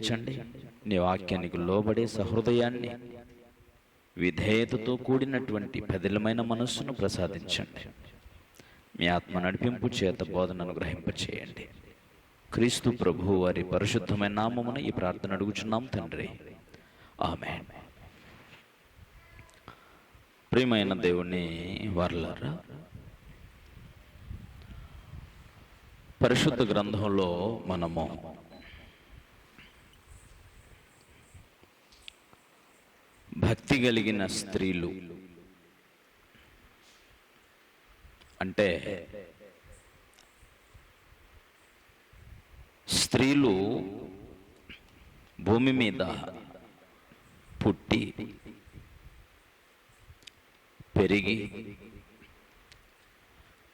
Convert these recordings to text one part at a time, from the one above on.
దీవించండి. నీ వాక్యానికి లోబడే సహృదయాన్ని, విధేయతతో కూడినటువంటి పదిలమైన మనస్సును ప్రసాదించండి. మీ ఆత్మ నడిపింపు చేత బోధనను గ్రహింపచేయండి. క్రీస్తు ప్రభువు వారి పరిశుద్ధమైన నామమున ఈ ప్రార్థన అడుగుచున్నాం తండ్రి, ఆమేన్. ప్రియమైన దేవుని వారలారా, పరిశుద్ధ గ్రంథంలో మనము భక్తి కలిగిన స్త్రీలు అంటే స్త్రీలు భూమి మీద పుట్టి పెరిగి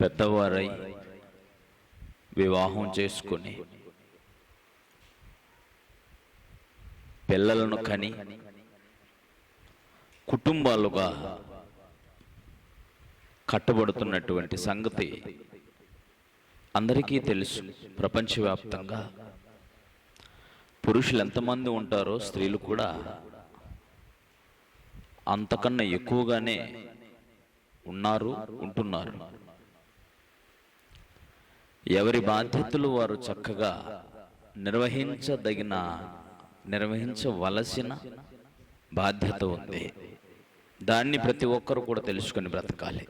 పెద్దవారై వివాహం చేసుకొని పిల్లలను కని కుటుంబాలుగా కట్టబడుతున్నటువంటి సంగతి అందరికీ తెలుసు. ప్రపంచవ్యాప్తంగా పురుషులు ఎంతమంది ఉంటారో స్త్రీలు కూడా అంతకన్నా ఎక్కువగానే ఉంటున్నారు. ఎవరి బాధ్యతలు వారు చక్కగా నిర్వహించవలసిన బాధ్యత ఉంది. దాన్ని ప్రతి ఒక్కరు కూడా తెలుసుకొని బ్రతకాలి.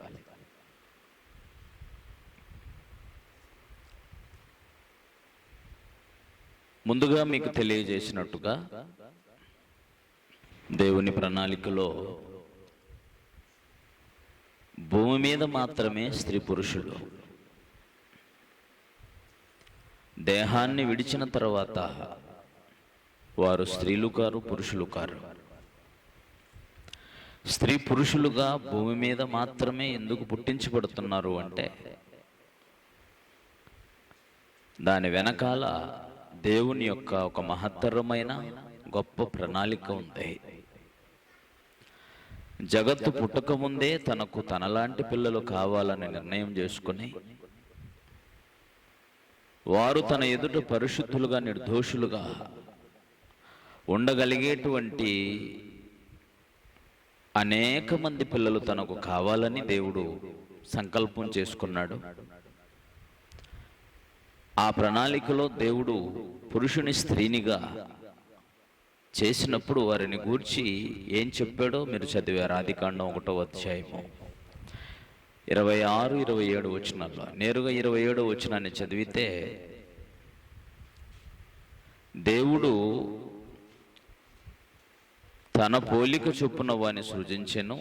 ముందుగా మీకు తెలియజేసినట్టుగా దేవుని ప్రణాళికలో భూమి మీద మాత్రమే స్త్రీ పురుషులు. దేహాన్ని విడిచిన తర్వాత వారు స్త్రీలు కారు, పురుషులు కారు. స్త్రీ పురుషులుగా భూమి మీద మాత్రమే ఎందుకు పుట్టించబడుతున్నారు అంటే దాని వెనకాల దేవుని యొక్క ఒక మహత్తరమైన గొప్ప ప్రణాళిక ఉంది. జగత్తు పుట్టకముందే తనకు తనలాంటి పిల్లలు కావాలని నిర్ణయం చేసుకుని వారు తన ఎదుట పరిశుద్ధులుగా, నిర్దోషులుగా ఉండగలిగేటువంటి అనేక మంది పిల్లలు తనకు కావాలని దేవుడు సంకల్పం చేసుకున్నాడు. ఆ ప్రణాళికలో దేవుడు పురుషుని స్త్రీనిగా చేసినప్పుడు వారిని గూర్చి ఏం చెప్పాడో మీరు చదివారు. ఆదికాండం 1వ అధ్యాయము 26, 27 వచనాల్లో. నేరుగా 27వ వచనాన్ని చదివితే దేవుడు తన పోలిక చొప్పున వారిని సృజించెను,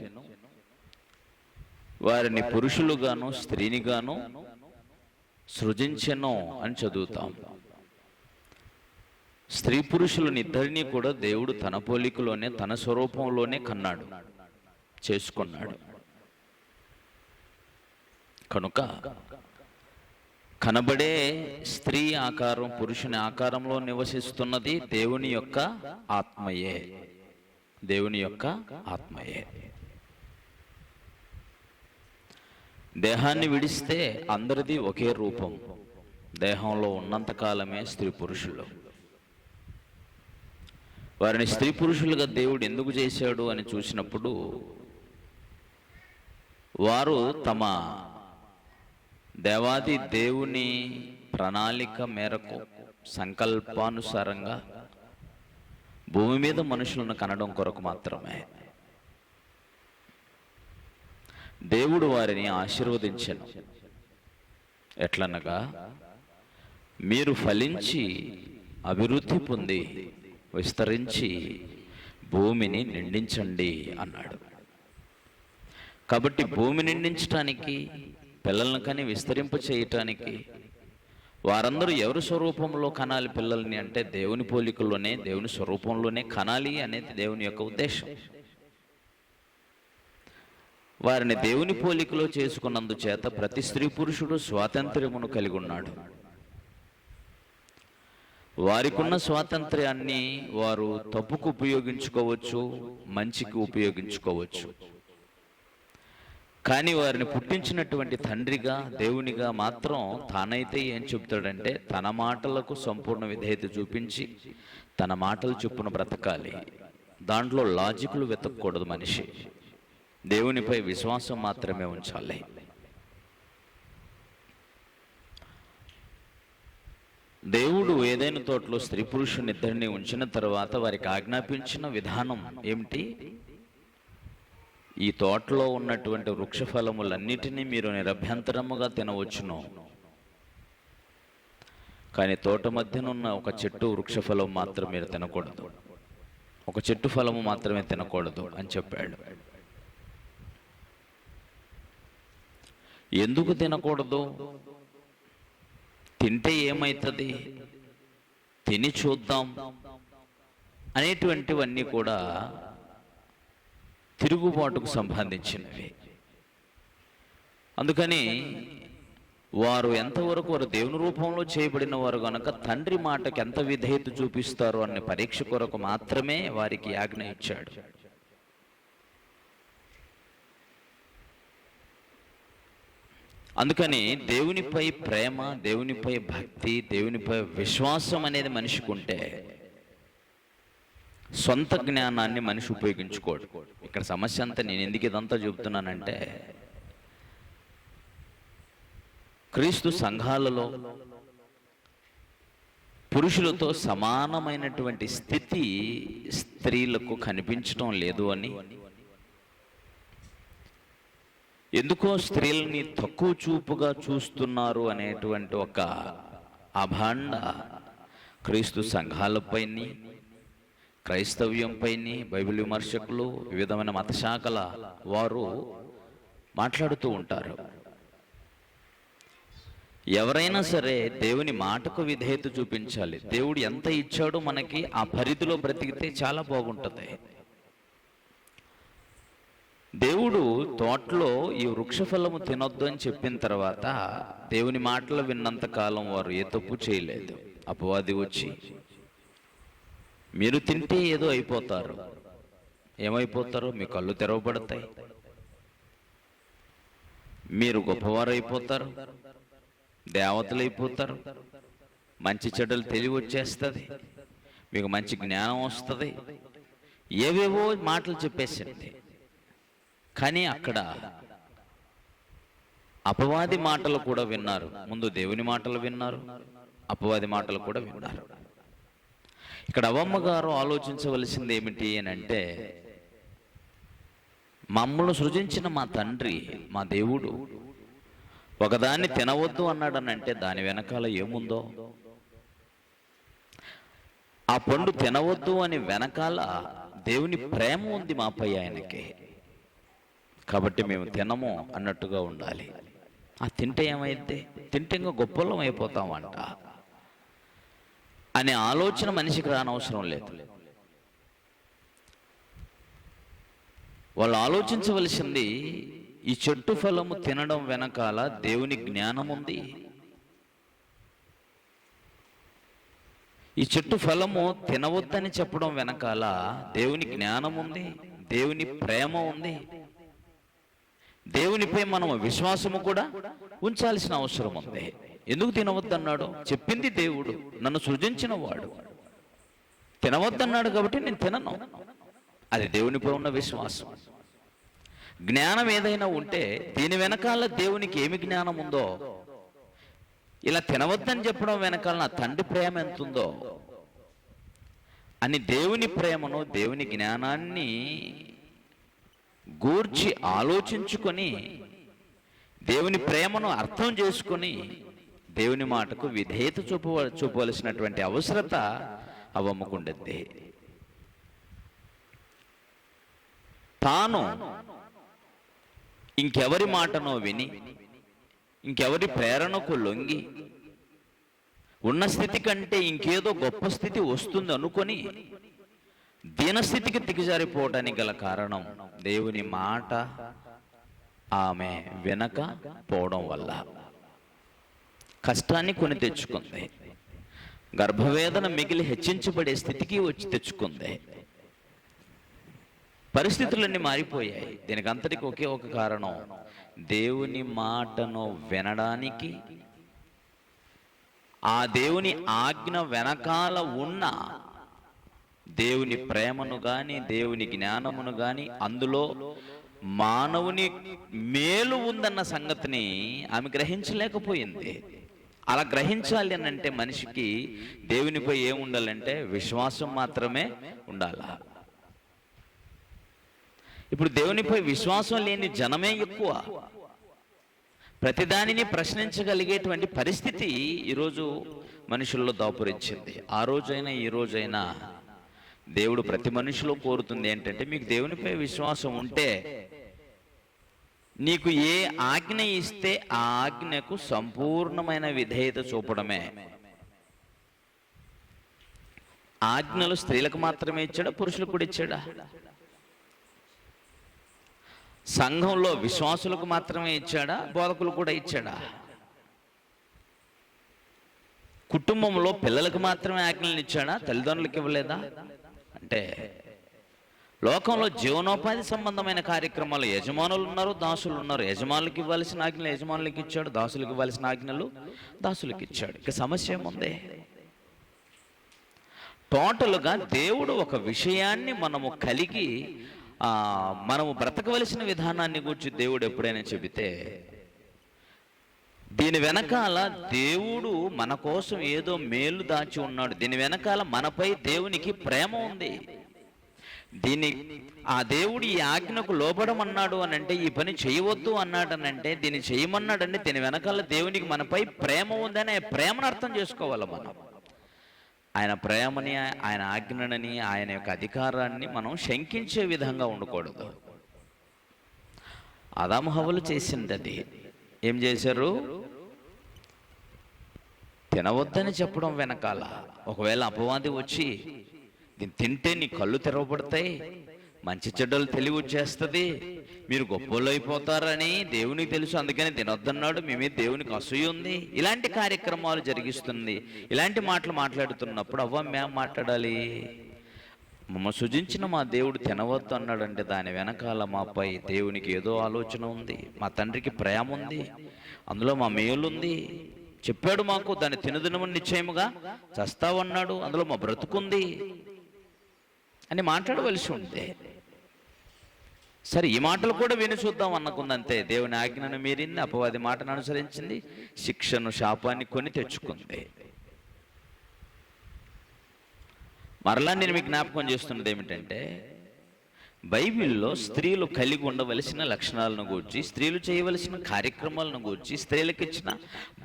వారిని పురుషులుగాను స్త్రీనిగాను సృజించెను అని చదువుతాం. స్త్రీ పురుషులను ఇద్దరినీ కూడా దేవుడు తన పోలికలోనే, తన స్వరూపంలోనే చేసుకున్నాడు. కనుక కనబడే స్త్రీ ఆకారం పురుషుని ఆకారంలో నివసిస్తున్నది దేవుని యొక్క ఆత్మయే. దేవుని యొక్క ఆత్మయే. దేహాన్ని విడిస్తే అందరిది ఒకే రూపం. దేహంలో ఉన్నంతకాలమే స్త్రీ పురుషులు. వారిని స్త్రీ పురుషులుగా దేవుడు ఎందుకు చేశాడు అని చూసినప్పుడు వారు తమ దేవాది దేవుని ప్రణాళిక మేరకు సంకల్పానుసారంగా భూమి మీద మనుషులను కనడం కొరకు మాత్రమే దేవుడు వారిని ఆశీర్వదించెను. ఎట్లనగా, మీరు ఫలించి అభివృద్ధి పొంది విస్తరించి భూమిని నిండించండి అన్నాడు. కాబట్టి భూమి నిండించటానికి, పిల్లలను కని విస్తరింప చేయటానికి వారందరూ ఎవరి స్వరూపంలో కనాలి పిల్లల్ని అంటే దేవుని పోలికల్లోనే, దేవుని స్వరూపంలోనే కనాలి అనేది దేవుని యొక్క ఉద్దేశం. వారిని దేవుని పోలికలో చేసుకున్నందుచేత ప్రతి స్త్రీ పురుషుడు స్వాతంత్ర్యమును కలిగి ఉన్నాడు. వారికున్న స్వాతంత్ర్యాన్ని వారు తప్పుకు ఉపయోగించుకోవచ్చు, మంచికి ఉపయోగించుకోవచ్చు. కానీ వారిని పుట్టించినటువంటి తండ్రిగా, దేవునిగా మాత్రం తానైతే ఏం చెప్తాడంటే తన మాటలకు సంపూర్ణ విధేయత చూపించి తన మాటలు చొప్పున బ్రతకాలి. దాంట్లో లాజిక్లు వెతకూడదు మనిషి. దేవునిపై విశ్వాసం మాత్రమే ఉంచాలి. దేవుడు ఏదైనా తోటలో స్త్రీ పురుషుని ఇద్దరిని ఉంచిన తర్వాత వారికి ఆజ్ఞాపించిన విధానం ఏమిటి? ఈ తోటలో ఉన్నటువంటి వృక్ష ఫలములన్నిటినీ మీరు నిరభ్యంతరముగా తినవచ్చును, కానీ తోట మధ్యనున్న ఒక చెట్టు వృక్ష ఫలం మాత్రం మీరు తినకూడదు, ఒక చెట్టు ఫలము మాత్రమే తినకూడదు అని చెప్పాడు. ఎందుకు తినకూడదు? తింటే ఏమవుతుంది, తిని చూద్దాం అనేటువంటివన్నీ కూడా తిరుగుబాటుకు సంబంధించినవి. అందుకని వారు ఎంతవరకు వారు దేవుని రూపంలో చేయబడిన వారు కనుక తండ్రి మాటకి ఎంత విధేయత చూపిస్తారు అనే పరీక్ష కొరకు మాత్రమే వారికి ఆజ్ఞ ఇచ్చాడు. అందుకని దేవునిపై ప్రేమ, దేవునిపై భక్తి, దేవునిపై విశ్వాసం అనేది మనిషికి ఉంటే సొంత జ్ఞానాన్ని మనిషి ఉపయోగించుకోడు. ఇక్కడ సమస్య అంతా నేను ఎందుకు ఇదంతా చెబుతున్నానంటే, క్రీస్తు సంఘాలలో పురుషులతో సమానమైనటువంటి స్థితి స్త్రీలకు కనిపించడం లేదు అని, ఎందుకో స్త్రీలని తక్కువ చూపుగా చూస్తున్నారు అనేటువంటి ఒక అభాండ క్రీస్తు సంఘాలపైని, క్రైస్తవ్యంపైని బైబిల్ విమర్శకులు, వివిధమైన మతశాఖల వారు మాట్లాడుతూ ఉంటారు. ఎవరైనా సరే దేవుని మాటకు విధేయత చూపించాలి. దేవుడు ఎంత ఇచ్చాడో మనకి ఆ పరిధిలో బ్రతికితే చాలా బాగుంటుంది. దేవుడు తోటలో ఈ వృక్ష ఫలము తినొద్దు అని చెప్పిన తర్వాత దేవుని మాటలు విన్నంత కాలం వారు ఏ తప్పు చేయలేదు. అపవాది వచ్చి మీరు తింటే ఏదో అయిపోతారు. ఏమైపోతారు? మీ కళ్ళు తెరవబడతాయి, మీరు గొప్పవారు అయిపోతారు, దేవతలు అయిపోతారు, మంచి చెడ్డలు తెలివి వచ్చేస్తుంది, మీకు మంచి జ్ఞానం వస్తుంది, ఏవేవో మాటలు చెప్పేసింది. కానీ అక్కడ అపవాది మాటలు కూడా విన్నారు. ముందు దేవుని మాటలు విన్నారు, అపవాది మాటలు కూడా విన్నారు. ఇక్కడ అవ్వమ్మ గారు ఆలోచించవలసింది ఏమిటి అని అంటే, మమ్మల్ని సృజించిన మా తండ్రి, మా దేవుడు ఒకదాన్ని తినవద్దు అన్నాడనంటే దాని వెనకాల ఏముందో, ఆ పండు తినవద్దు అని వెనకాల దేవుని ప్రేమ ఉంది మాపై ఆయనకి. కాబట్టి మేము తినము అన్నట్టుగా ఉండాలి. ఆ తింటే ఏమైద్ది? తింటే ఇంకా గొప్పలం అయిపోతామంట అనే ఆలోచన మనిషికి రానవసరం లేదు. వాళ్ళు ఆలోచించవలసింది, ఈ చెట్టు ఫలము తినడం వెనకాల దేవుని జ్ఞానం ఉంది. ఈ చెట్టు ఫలము తినవద్దని చెప్పడం వెనకాల దేవుని జ్ఞానం ఉంది, దేవుని ప్రేమ ఉంది. దేవునిపై మనం విశ్వాసము కూడా ఉంచాల్సిన అవసరం ఉంది. ఎందుకు తినవద్దన్నాడు? చెప్పింది దేవుడు, నన్ను సృజించిన వాడు. తినవద్దన్నాడు కాబట్టి నేను తినను. అది దేవునిపై ఉన్న విశ్వాసం. జ్ఞానం ఏదైనా ఉంటే దీని వెనకాల దేవునికి ఏమి జ్ఞానం ఉందో, ఇలా తినవద్దని చెప్పడం వెనకాల నా తండ్రి ప్రేమ ఎంతుందో అని దేవుని ప్రేమను, దేవుని జ్ఞానాన్ని గూర్చి ఆలోచించుకొని, దేవుని ప్రేమను అర్థం చేసుకొని దేవుని మాటకు విధేయత చూపవలసినటువంటి అవసరత అవ్వమ్మకుండద్ది. తాను ఇంకెవరి మాటనో విని, ఇంకెవరి ప్రేరణకు లొంగి, ఉన్న స్థితి కంటే ఇంకేదో గొప్ప స్థితి వస్తుంది అనుకొని దీనస్థితికి దిగజారిపోవడానికి గల కారణం దేవుని మాట ఆమె వెనక పోవడం వల్ల. కష్టాన్ని కొని తెచ్చుకుంది, గర్భవేదన మిగిలి హెచ్చించబడే స్థితికి వచ్చి తెచ్చుకుంది. పరిస్థితులన్నీ మారిపోయాయి. దీనికి అంతటికి ఒకే ఒక కారణం, దేవుని మాటను వినడానికి, ఆ దేవుని ఆజ్ఞ వెనకాల ఉన్న దేవుని ప్రేమను గాని, దేవుని జ్ఞానమును గాని, అందులో మానవుని మేలు ఉందన్న సంగతిని ఆమె గ్రహించలేకపోయింది. అలా గ్రహించాలి అని అంటే మనిషికి దేవునిపై ఏముండాలంటే విశ్వాసం మాత్రమే ఉండాలా. ఇప్పుడు దేవునిపై విశ్వాసం లేని జనమే ఎక్కువ. ప్రతిదానిని ప్రశ్నించగలిగేటువంటి పరిస్థితి ఈరోజు మనుషుల్లో దాపురించింది. ఆ రోజైనా ఈ రోజైనా దేవుడు ప్రతి మనిషిలో కోరుతుంది ఏంటంటే, మీకు దేవునిపై విశ్వాసం ఉంటే నీకు ఏ ఆజ్ఞ ఇస్తే ఆ ఆజ్ఞకు సంపూర్ణమైన విధేయత చూపడమే. ఆజ్ఞలు స్త్రీలకు మాత్రమే ఇచ్చాడా, పురుషులకు కూడా ఇచ్చాడా? సంఘంలో విశ్వాసులకు మాత్రమే ఇచ్చాడా, బోధకులు కూడా ఇచ్చాడా? కుటుంబంలో పిల్లలకు మాత్రమే ఆజ్ఞలను ఇచ్చాడా, తల్లిదండ్రులకు ఇవ్వలేదా? అంటే లోకంలో జీవనోపాధి సంబంధమైన కార్యక్రమాలు యజమానులు ఉన్నారు, దాసులు ఉన్నారు. యజమానులకు ఇవ్వాల్సిన ఆజ్ఞలు యజమానులకు ఇచ్చాడు, దాసులకు ఇవ్వాల్సిన ఆజ్ఞలు దాసులకు ఇచ్చాడు. ఇక సమస్య ఏముంది? టోటల్గా దేవుడు ఒక విషయాన్ని మనము కలిగి మనము బ్రతకవలసిన విధానాన్ని గురించి దేవుడు ఎప్పుడైనా చెబితే, దీని వెనకాల దేవుడు మన కోసం ఏదో మేలు దాచి ఉన్నాడు, దీని వెనకాల మనపై దేవునికి ప్రేమ ఉంది, ఆ దేవుడు ఈ ఆజ్ఞకు లోబడమన్నాడు అని అంటే, ఈ పని చేయవద్దు అన్నాడు అని అంటే, దీన్ని చేయమన్నాడంటే దీని వెనకాల దేవునికి మనపై ప్రేమ ఉందని ప్రేమను అర్థం చేసుకోవాలి. మనం ఆయన ప్రేమని, ఆయన ఆజ్ఞని, ఆయన యొక్క అధికారాన్ని మనం శంకించే విధంగా ఉండకూడదు. ఆదాము హవ్వలు చేసింది అది. ఏం చేశారు? తినవద్దని చెప్పడం వెనకాల ఒకవేళ అపవాది వచ్చి దీన్ని తింటే నీ కళ్ళు తెరవబడతాయి, మంచి చెడ్డలు తెలివి వచ్చేస్తుంది, మీరు గొప్పలు అయిపోతారని దేవునికి తెలుసు, అందుకని తినొద్దన్నాడు, మీ మీద దేవునికి అసూయ ఉంది, ఇలాంటి కార్యక్రమాలు జరిగిస్తుంది. ఇలాంటి మాటలు మాట్లాడుతున్నప్పుడు మేము మాట్లాడాలి, మమ్మ సృజించిన మా దేవుడు తినవద్దు అన్నాడంటే దాని వెనకాల మాపై దేవునికి ఏదో ఆలోచన ఉంది, మా తండ్రికి ప్రేమ ఉంది, అందులో మా మేలుంది, చెప్పాడు మాకు దాన్ని తినదినమని నిశ్చయముగా చస్తావన్నాడు, అందులో మా బ్రతుకుంది అని మాట్లాడవలసి ఉంది. సరే, ఈ మాటలు కూడా విని చూద్దాం అనుకుందంతే. దేవుని ఆజ్ఞను మీరింది, అపవాది మాటను అనుసరించింది, శిక్షను శాపాన్ని కొని తెచ్చుకుంది. మరలా నేను మీకు జ్ఞాపకం చేస్తున్నది ఏమిటంటే, బైబిల్లో స్త్రీలు కలిగి ఉండవలసిన లక్షణాలను గూర్చి, స్త్రీలు చేయవలసిన కార్యక్రమాలను గూర్చి, స్త్రీలకు ఇచ్చిన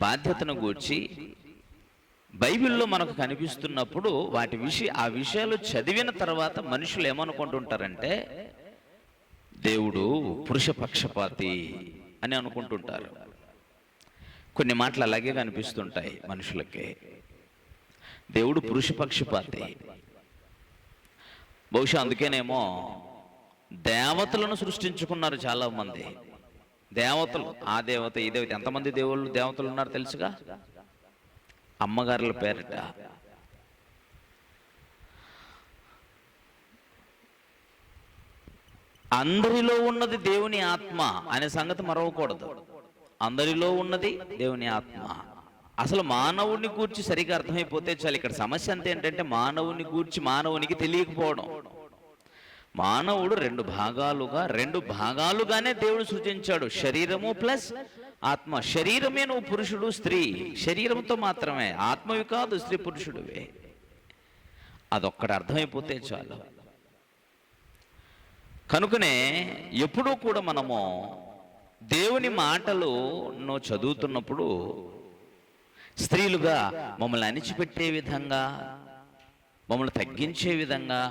బాధ్యతను గూర్చి బైబిల్లో మనకు కనిపిస్తున్నప్పుడు ఆ విషయాలు చదివిన తర్వాత మనుషులు ఏమనుకుంటుంటారంటే, దేవుడు పురుష పక్షపాతి అని అనుకుంటుంటారు. కొన్ని మాటలు అలాగే కనిపిస్తుంటాయి మనుషులకి. దేవుడు పురుష పక్షపాతి. బహుశా అందుకేనేమో దేవతలను సృష్టించుకున్నారు చాలా మంది. దేవతలు, ఆ దేవత ఈ దేవత, ఎంతమంది దేవతలు ఉన్నారు తెలుసుగా? అమ్మగారుల పేరిట. అందరిలో ఉన్నది దేవుని ఆత్మ అనే సంగతి మరవకూడదు. అందరిలో ఉన్నది దేవుని ఆత్మ. అసలు మానవుని గూర్చి సరిగా అర్థమైపోతే చాలు. ఇక్కడ సమస్య అంతా ఏంటంటే, మానవుని గూర్చి మానవునికి తెలియకపోవడం. మానవుడు రెండు భాగాలుగానే దేవుడు సృజించాడు, శరీరము ప్లస్ ఆత్మ. శరీరమే నువ్వు పురుషుడు స్త్రీ, శరీరంతో మాత్రమే, ఆత్మవి కాదు, స్త్రీ పురుషుడివే. అదొక్కటి అర్థమైపోతే చాలు. కనుకనే ఎప్పుడూ కూడా మనము దేవుని మాటలు చదువుతున్నప్పుడు స్త్రీలుగా మమ్మల్ని అణిచిపెట్టే విధంగా, మమ్మల్ని తగ్గించే విధంగా,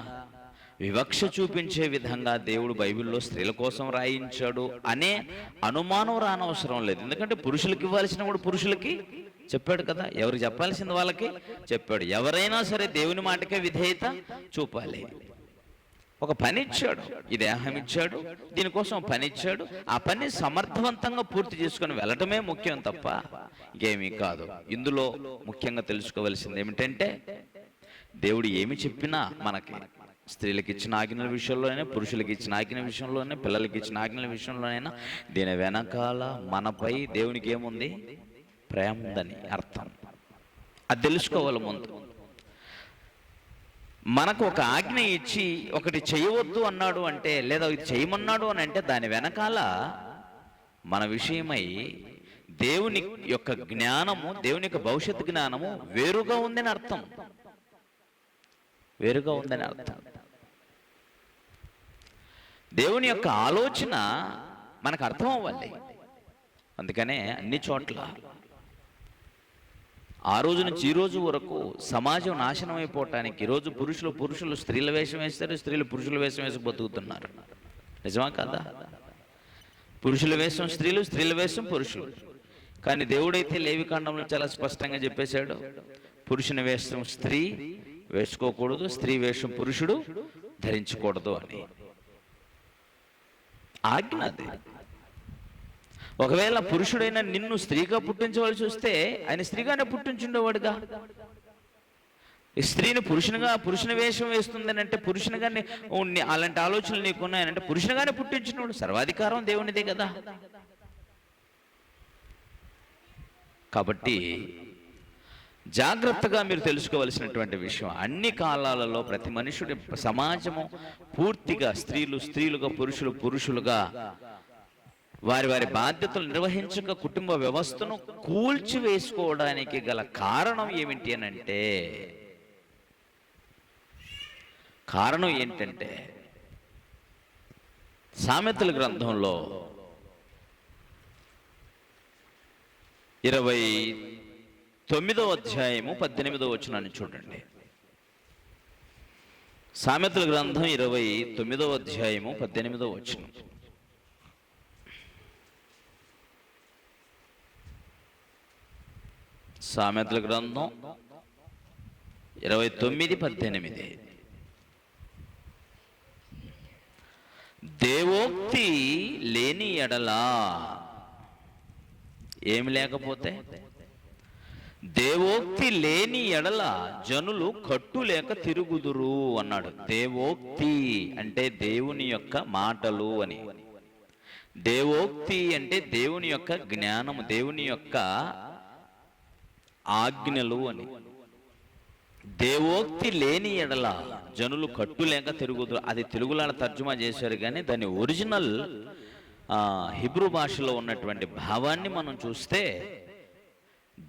వివక్ష చూపించే విధంగా దేవుడు బైబిల్లో స్త్రీల కోసం రాయించాడు అనే అనుమానం రానవసరం లేదు. ఎందుకంటే పురుషులకి ఇవ్వాల్సిన కూడా పురుషులకి చెప్పాడు కదా, ఎవరికి చెప్పాల్సింది వాళ్ళకి చెప్పాడు. ఎవరైనా సరే దేవుని మాటకే విధేయత చూపాలి. ఒక పని ఇచ్చాడు, ఈ దేహం ఇచ్చాడు, దీనికోసం పని ఇచ్చాడు, ఆ పని సమర్థవంతంగా పూర్తి చేసుకొని వెళ్ళటమే ముఖ్యం తప్ప ఇంకేమీ కాదు. ఇందులో ముఖ్యంగా తెలుసుకోవాల్సింది ఏమిటంటే, దేవుడు ఏమి చెప్పినా మనకి, స్త్రీలకు ఇచ్చిన ఆజ్ఞల విషయంలోనే, పురుషులకు ఇచ్చిన ఆజ్ఞల విషయంలోనే, పిల్లలకి ఇచ్చిన ఆజ్ఞల విషయంలోనైనా దీని వెనకాల మనపై దేవునికి ఏముంది? ప్రేమ ఉందని అర్థం. అది తెలుసుకోవాలి ముందు. మనకు ఒక ఆజ్ఞ ఇచ్చి ఒకటి చేయవద్దు అన్నాడు అంటే, లేదా ఇది చేయమన్నాడు అని అంటే దాని వెనకాల మన విషయమై దేవుని యొక్క జ్ఞానము, దేవుని యొక్క భవిష్యత్ జ్ఞానము వేరుగా ఉందని అర్థం. వేరుగా ఉందని అర్థం. దేవుని యొక్క ఆలోచన మనకు అర్థం అవ్వాలి. అందుకనే అన్ని చోట్ల ఆ రోజు నుంచి ఈ రోజు వరకు సమాజం నాశనం అయిపోవటానికి ఈరోజు పురుషులు స్త్రీల వేషం వేస్తారు, స్త్రీలు పురుషుల వేషం వేసి బతుకుతున్నారు. నిజమా కాదా? పురుషుల వేషం స్త్రీలు, స్త్రీల వేషం పురుషులు. కానీ దేవుడైతే లేవికాండంలో చాలా స్పష్టంగా చెప్పేశాడు, పురుషుని వేషం స్త్రీ వేసుకోకూడదు, స్త్రీ వేషం పురుషుడు ధరించకూడదు అని ఆజ్ఞ. అది ఒకవేళ పురుషుడైన నిన్ను స్త్రీగా పుట్టించవలసి వస్తే ఆయన స్త్రీగానే పుట్టించుండేవాడుగా. స్త్రీని పురుషుని వేషం వేస్తుందని అంటే పురుషునిగానే అలాంటి ఆలోచనలు నీకున్నాయనంటే పురుషునిగానే పుట్టించినవాడు. సర్వాధికారం దేవునిదే కదా. కాబట్టి జాగ్రత్తగా మీరు తెలుసుకోవలసినటువంటి విషయం, అన్ని కాలాలలో ప్రతి మనుషుడి సమాజము పూర్తిగా స్త్రీలుగా పురుషులుగా వారి వారి బాధ్యతలు నిర్వహించక కుటుంబ వ్యవస్థను కూల్చివేసుకోవడానికి గల కారణం ఏమిటి అని అంటే, కారణం ఏంటంటే సామెతల గ్రంథంలో 29వ అధ్యాయము 18వ వచనాన్ని చూడండి. సామెతల గ్రంథం 29వ అధ్యాయము 18వ వచనం. సామెతల గ్రంథం 29:18. దేవోక్తి లేని ఎడలా, ఏమి లేకపోతే, దేవోక్తి లేని ఎడల జనులు కట్టు లేక తిరుగుదురు అన్నాడు. దేవోక్తి అంటే దేవుని యొక్క మాటలు అని. దేవోక్తి అంటే దేవుని యొక్క జ్ఞానము, దేవుని యొక్క ఆజ్ఞలు అని. దేవోక్తి లేని ఎడల జనులు కట్టు లేక తిరుగుదురు. అది తెలుగులో తర్జుమా చేశారు, కానీ దాని ఒరిజినల్ హిబ్రూ భాషలో ఉన్నటువంటి భావాన్ని మనం చూస్తే,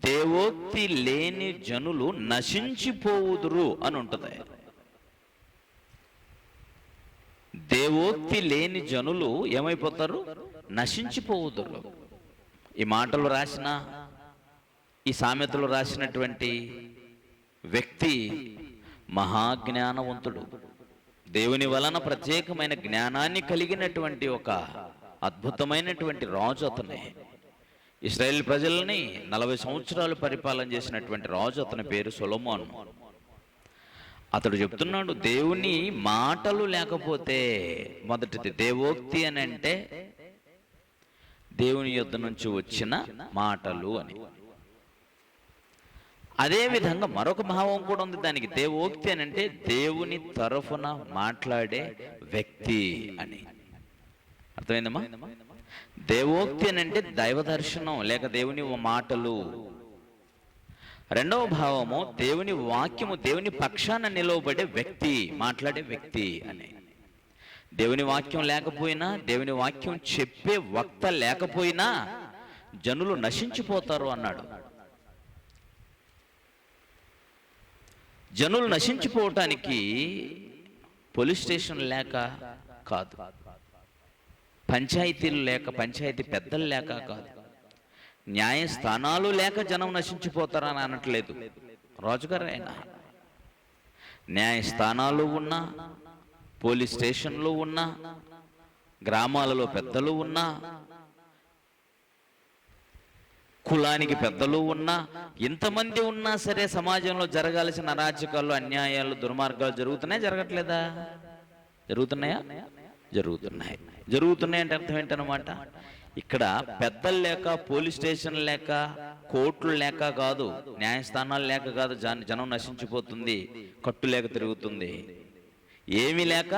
దేవోక్తి లేని జనులు నశించిపోవుదురు అని ఉంటుంది. దేవోక్తి లేని జనులు ఏమైపోతారు? నశించిపోవుదురు. ఈ మాటలు రాసిన, ఈ సామెతలు రాసినటువంటి వ్యక్తి మహాజ్ఞానవంతుడు, దేవుని వలన ప్రత్యేకమైన జ్ఞానాన్ని కలిగినటువంటి ఒక అద్భుతమైనటువంటి రాజు అతనే. ఇశ్రాయేల్ ప్రజల్ని 40 సంవత్సరాలు పరిపాలన చేసినటువంటి రాజు, అతని పేరు సొలొమోను. అతడు చెప్తున్నాడు, దేవుని మాటలు లేకపోతే, మొదటిది దేవోక్తి అని అంటే దేవుని యొద్ద నుంచి వచ్చిన మాటలు అని. అదే విధంగా మరొక భావం కూడా ఉంది దానికి. దేవోక్తి అని అంటే దేవుని తరఫున మాట్లాడే వ్యక్తి అని. అర్థమైందమ్మా? దేవోక్తి అని అంటే దైవ దర్శనం లేక దేవుని మాటలు. రెండవ భావము దేవుని వాక్యము, దేవుని పక్షాన నిలవబడే వ్యక్తి, మాట్లాడే వ్యక్తి అని. దేవుని వాక్యం లేకపోయినా, దేవుని వాక్యం చెప్పే వక్త లేకపోయినా జనులు నశించిపోతారు అన్నాడు. జనులు నశించిపోవటానికి పోలీస్ స్టేషన్ లేక కాదు, పంచాయతీలు లేక, పంచాయతీ పెద్దలు లేక కాదు, న్యాయస్థానాలు లేక జనం నశించిపోతారని అనట్లేదు రాజుగారు. ఆయన న్యాయస్థానాలు ఉన్నా, పోలీస్ స్టేషన్లు ఉన్నా, గ్రామాలలో పెద్దలు ఉన్నా, కులానికి పెద్దలు ఉన్నా, ఇంతమంది ఉన్నా సరే సమాజంలో జరగాల్సిన అరాచకాలు, అన్యాయాలు, దుర్మార్గాలు జరుగుతున్నాయి, జరగట్లేదా? జరుగుతున్నాయా? జరుగుతున్నాయి. జరుగుతున్నాయి అంటే అర్థం ఏంటన్నమాట? ఇక్కడ పెద్దలు లేక, పోలీస్ స్టేషన్ లేక, కోర్టులు లేక కాదు, న్యాయస్థానాలు లేక కాదు జనం నశించిపోతుంది, కట్టు లేక తిరుగుతుంది. ఏమి లేక?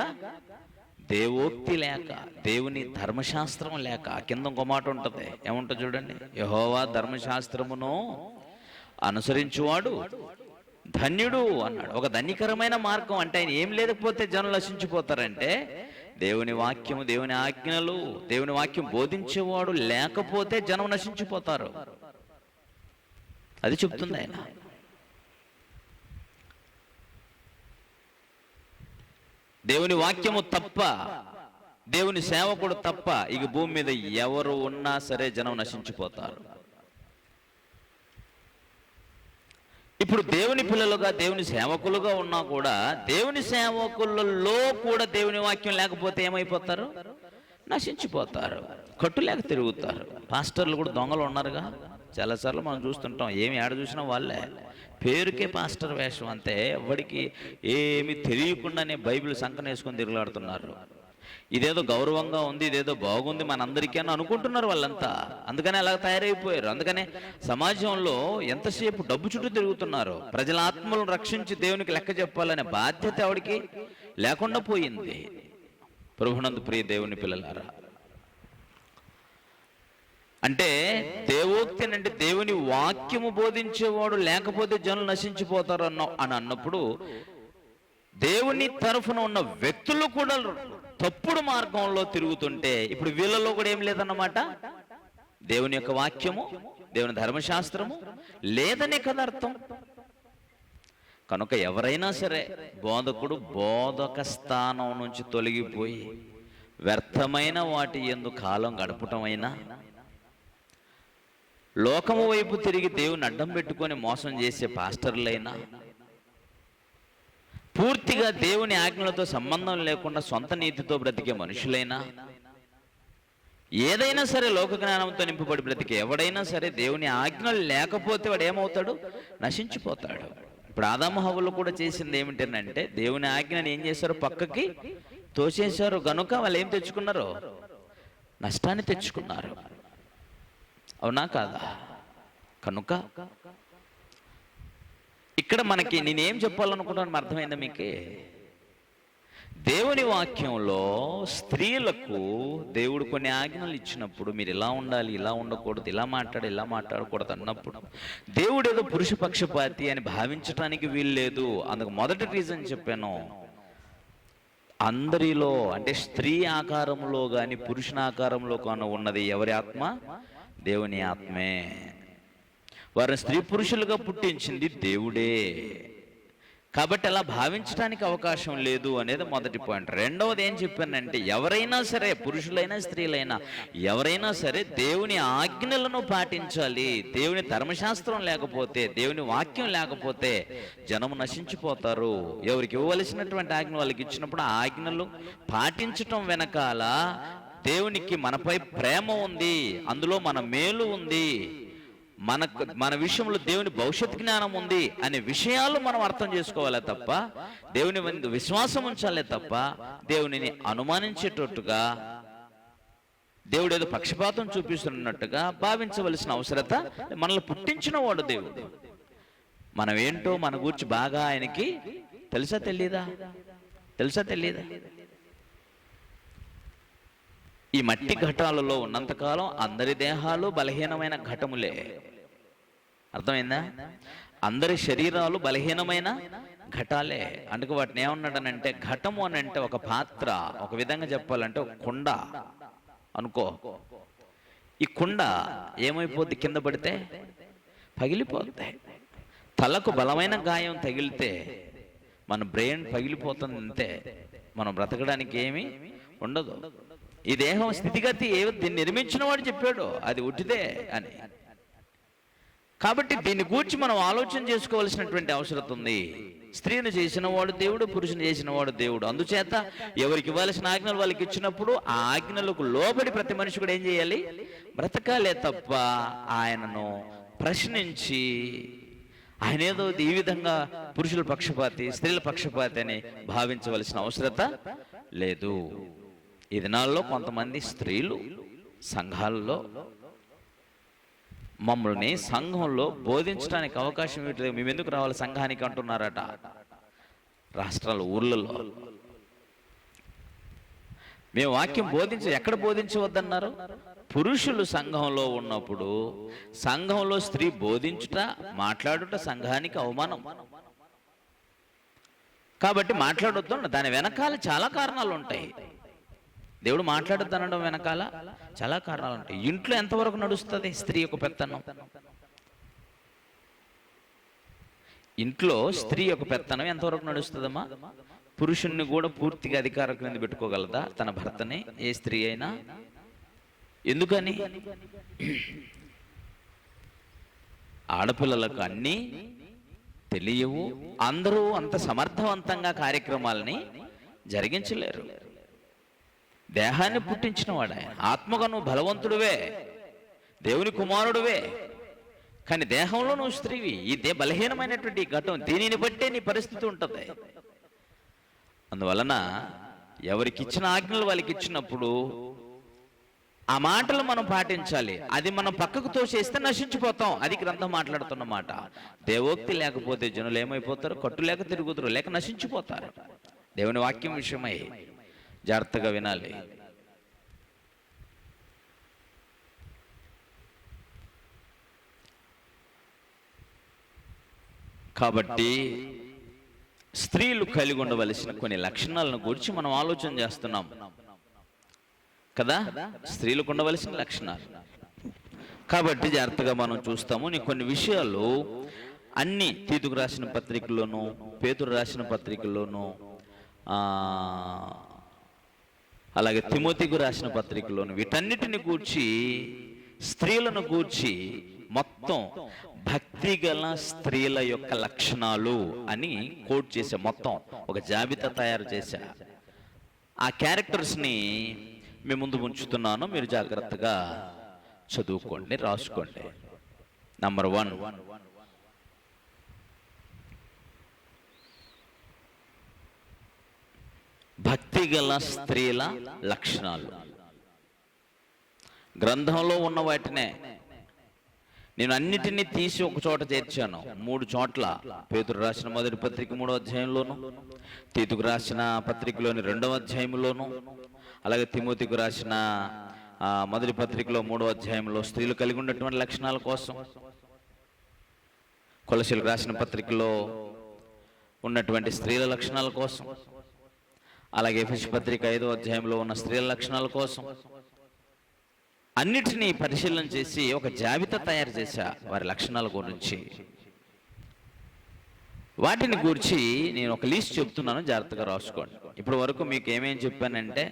దేవోక్తి లేక, దేవుని ధర్మశాస్త్రం లేక. కింద ఇంకో మాట ఉంటుంది, ఏముంటుంది చూడండి, యెహోవా ధర్మశాస్త్రమును అనుసరించువాడు ధన్యుడు అన్నాడు. ఒక ధన్యకరమైన మార్గం అంటే ఆయన ఏం లేకపోతే జనులు నశించిపోతారంటే దేవుని వాక్యము, దేవుని ఆజ్ఞలు, దేవుని వాక్యం బోధించేవాడు లేకపోతే జనం నశించిపోతారు. అది చెప్తుంది ఆయన. దేవుని వాక్యము తప్ప, దేవుని సేవకుడు తప్ప ఇక భూమి మీద ఎవరు ఉన్నా సరే జనం నశించిపోతారు. ఇప్పుడు దేవుని పిల్లలుగా, దేవుని సేవకులుగా ఉన్నా కూడా దేవుని సేవకులలో కూడా దేవుని వాక్యం లేకపోతే ఏమైపోతారు? నశించిపోతారు, కట్టులేక తిరుగుతారు. పాస్టర్లు కూడా దొంగలు ఉన్నారుగా, చాలాసార్లు మనం చూస్తుంటాం. ఏమి ఏడ చూసినా వాళ్ళే, పేరుకే పాస్టర్ వేషం అంతే. ఎవరికి ఏమి తెలియకుండానే బైబిల్ సంకన వేసుకొని తిరుగులాడుతున్నారు. ఇదేదో గౌరవంగా ఉంది, ఇదేదో బాగుంది మనందరికీ అని అనుకుంటున్నారు వాళ్ళంతా. అందుకనే అలా తయారైపోయారు. అందుకనే సమాజంలో ఎంతసేపు డబ్బు చుట్టూ తిరుగుతున్నారు. ప్రజల ఆత్మలను రక్షించి దేవునికి లెక్క చెప్పాలనే బాధ్యత ఎవరికి లేకుండా పోయింది. ప్రభునందు ప్రియ దేవుని పిల్లలారా, అంటే దేవోక్తి అంటే దేవుని వాక్యము బోధించేవాడు లేకపోతే జనులు నశించిపోతారు అని అన్నప్పుడు దేవుని తరఫున ఉన్న వ్యక్తులు కూడా తప్పుడు మార్గంలో తిరుగుతుంటే ఇప్పుడు వీళ్ళలో కూడా ఏం లేదన్నమాట. దేవుని యొక్క వాక్యము, దేవుని ధర్మశాస్త్రము లేదనే కదా అర్థం. కనుక ఎవరైనా సరే బోధకుడు బోధక స్థానం నుంచి తొలగిపోయి వ్యర్థమైన వాటి యందు కాలం గడపటమైనా, లోకము వైపు తిరిగి దేవుని అడ్డం పెట్టుకొని మోసం చేసే పాస్టర్లైనా, పూర్తిగా దేవుని ఆజ్ఞలతో సంబంధం లేకుండా సొంత నీతితో బ్రతికే మనుషులైనా, ఏదైనా సరే లోక జ్ఞానంతో నింపబడి బ్రతికే ఎవడైనా సరే దేవుని ఆజ్ఞలు లేకపోతే వాడు ఏమవుతాడు? నశించిపోతాడు. ఇప్పుడు ఆదాము హవ్వలు కూడా చేసింది ఏమిటంటే దేవుని ఆజ్ఞని ఏం చేశారు? పక్కకి తోసేశారు. గనుక వాళ్ళు ఏం తెచ్చుకున్నారు? నష్టాన్ని తెచ్చుకున్నారు. అవునా కాదా? కనుక ఇక్కడ మనకి నేనేం చెప్పాలనుకుంటాను అర్థమైందా మీకు? దేవుని వాక్యంలో స్త్రీలకు దేవుడు కొన్ని ఆజ్ఞలు ఇచ్చినప్పుడు మీరు ఇలా ఉండాలి, ఇలా ఉండకూడదు, ఇలా మాట్లాడకూడదు అన్నప్పుడు దేవుడు ఏదో పురుష పక్షపాతి అని భావించడానికి వీల్లేదు. అందుకు మొదటి రీజన్ చెప్పాను. అందరిలో అంటే స్త్రీ ఆకారంలో కానీ పురుషుని ఆకారంలో కానీ ఉన్నది ఎవరి ఆత్మ? దేవుని ఆత్మే. వారిని స్త్రీ పురుషులుగా పుట్టించింది దేవుడే. కాబట్టి అలా భావించడానికి అవకాశం లేదు అనేది మొదటి పాయింట్. రెండవది ఏం చెప్పానంటే ఎవరైనా సరే, పురుషులైనా స్త్రీలైనా ఎవరైనా సరే దేవుని ఆజ్ఞలను పాటించాలి. దేవుని ధర్మశాస్త్రం లేకపోతే, దేవుని వాక్యం లేకపోతే జనము నశించిపోతారు. ఎవరికి ఇవ్వవలసినటువంటి ఆజ్ఞ వాళ్ళకి ఇచ్చినప్పుడు ఆ ఆజ్ఞలు పాటించటం వెనకాల దేవునికి మనపై ప్రేమ ఉంది, అందులో మన మేలు ఉంది, మన విషయంలో దేవుని భవిష్యత్ జ్ఞానం ఉంది అనే విషయాలు మనం అర్థం చేసుకోవాలి తప్ప, దేవుని మీద విశ్వాసం ఉంచాలే తప్ప దేవునిని అనుమానించేటట్టుగా, దేవుడు ఏదో పక్షపాతం చూపిస్తున్నట్టుగా భావించవలసిన అవసరత మనల్ని పుట్టించిన వాడు దేవుడు. మనం ఏంటో మన గురించి బాగా ఆయనకి తెలుసా తెలీదా? ఈ మట్టి ఘటాలలో ఉన్నంతకాలం అందరి దేహాలు బలహీనమైన ఘటములే. అర్థమైందా? అందరి శరీరాలు బలహీనమైన ఘటాలే. అందుకు వాటిని ఏమన్నాడనంటే ఘటము అని అంటే ఒక పాత్ర, ఒక విధంగా చెప్పాలంటే ఒక కుండ అనుకో. ఈ కుండ ఏమైపోద్ది? కింద పడితే పగిలిపోద్ది. తలకు బలమైన గాయం తగిలితే మన బ్రెయిన్ పగిలిపోతుంది, అంతే. మనం బ్రతకడానికి ఏమీ ఉండదు. ఈ దేహం స్థితిగతి దీన్ని నిర్మించిన వాడు చెప్పాడు అది ఉట్టిదే అని. కాబట్టి దీన్ని గూర్చి మనం ఆలోచన చేసుకోవాల్సినటువంటి అవసరం ఉంది. స్త్రీని చేసిన వాడు దేవుడు, పురుషుని చేసిన వాడు దేవుడు. అందుచేత ఎవరికి ఇవ్వాల్సిన ఆజ్ఞలు వాళ్ళకి ఇచ్చినప్పుడు ఆ ఆజ్ఞలకు లోబడి ప్రతి మనిషి కూడా ఏం చేయాలి? బ్రతకాలే తప్ప ఆయనను ప్రశ్నించి ఆయన ఏదో ఈ విధంగా పురుషుల పక్షపాతి, స్త్రీల పక్షపాతి అని భావించవలసిన అవసరత లేదు. ఈ దినాల్లో కొంతమంది స్త్రీలు సంఘాల్లో మమ్మల్ని సంఘంలో బోధించడానికి అవకాశం ఇవ్వట్లేదు, మేము ఎందుకు రావాలి సంఘానికి అంటున్నారట. రాష్ట్రాల ఊర్లలో మేము వాక్యం ఎక్కడ బోధించవద్దన్నారు? పురుషులు సంఘంలో ఉన్నప్పుడు సంఘంలో స్త్రీ బోధించుట, మాట్లాడుట సంఘానికి అవమానం. కాబట్టి మాట్లాడొద్దు, దాని వెనకాల చాలా కారణాలు ఉంటాయి. దేవుడు మాట్లాడొద్దు అనడం వెనకాల చాలా కారణాలు ఉంటాయి. ఇంట్లో ఎంతవరకు నడుస్తుంది స్త్రీ యొక్క పెత్తనం? ఇంట్లో స్త్రీ యొక్క పెత్తనం ఎంతవరకు నడుస్తుందమ్మా? పురుషుణ్ణి కూడా పూర్తిగా అధికార క్రింద పెట్టుకోగలదా తన భర్తని ఏ స్త్రీ అయినా? ఎందుకని? ఆడపిల్లలకు అన్నీ తెలియవు, అందరూ అంత సమర్థవంతంగా కార్యక్రమాలని జరిగించలేరు. దేహాన్ని పుట్టించిన వాడే, ఆత్మగా నువ్వు బలవంతుడివే, దేవుని కుమారుడివే, కానీ దేహంలో నువ్వు స్త్రీవి. ఈ బలహీనమైనటువంటి ఘటన, దీనిని బట్టే నీ పరిస్థితి ఉంటుంది. అందువలన ఎవరికి ఇచ్చిన ఆజ్ఞలు వాళ్ళకి ఇచ్చినప్పుడు ఆ మాటలు మనం పాటించాలి. అది మనం పక్కకు తోసేస్తే నశించిపోతాం. అది గ్రంథం మాట్లాడుతున్న మాట. దేవోక్తి లేకపోతే జనులు ఏమైపోతారు? కట్టు లేక తిరుగుతారు, లేక నశించిపోతారు. దేవుని వాక్యం విషయమై జాగ్రత్తగా వినాలి. కాబట్టి స్త్రీలు కలిగి ఉండవలసిన కొన్ని లక్షణాలను గురించి మనం ఆలోచన చేస్తున్నాం కదా. స్త్రీలకు ఉండవలసిన లక్షణాలు కాబట్టి జాగ్రత్తగా మనం చూస్తాము. నీ కొన్ని విషయాలు అన్ని తీతుకు రాసిన పత్రికల్లోనూ, పేతురు రాసిన పత్రికల్లోనూ, అలాగే తిమోతికు రాసిన పత్రికల్లోనూ వీటన్నిటిని గూర్చి, స్త్రీలను గూర్చి మొత్తం భక్తి గల స్త్రీల యొక్క లక్షణాలు అని కోట్ చేసే మొత్తం ఒక జాబితా తయారు చేశా. ఆ క్యారెక్టర్స్ని మీ ముందు ఉంచుతున్నాను. మీరు జాగ్రత్తగా చదువుకోండి, రాసుకోండి. నంబర్ 1, భక్తి గల స్త్రీల లక్షణాలు. గ్రంథంలో ఉన్న వాటినే నేను అన్నిటినీ తీసి ఒక చోట చేర్చాను. 3 చోట్ల, పేతురు రాసిన మొదటి పత్రిక 3వ అధ్యాయంలోను, తీతుకు రాసిన పత్రికలోని 2వ అధ్యాయంలోను, అలాగే తిమోతికు రాసిన మొదటి పత్రికలో 3వ అధ్యాయంలో స్త్రీలు కలిగి ఉన్నటువంటి లక్షణాల కోసం, కొలసీలకు రాసిన పత్రికలో ఉన్నటువంటి స్త్రీల లక్షణాల కోసం, అలాగే ఎఫెసీ పత్రిక 5వ అధ్యాయంలో ఉన్న స్త్రీల లక్షణాల కోసం అన్నిటినీ పరిశీలన చేసి ఒక జాబితా తయారు చేశా వారి లక్షణాల గురించి. వాటిని గురించి నేను ఒక లిస్ట్ చెప్తున్నాను, జాగ్రత్తగా రాసుకోండి. ఇప్పటి వరకు మీకు ఏమేం చెప్పానంటే,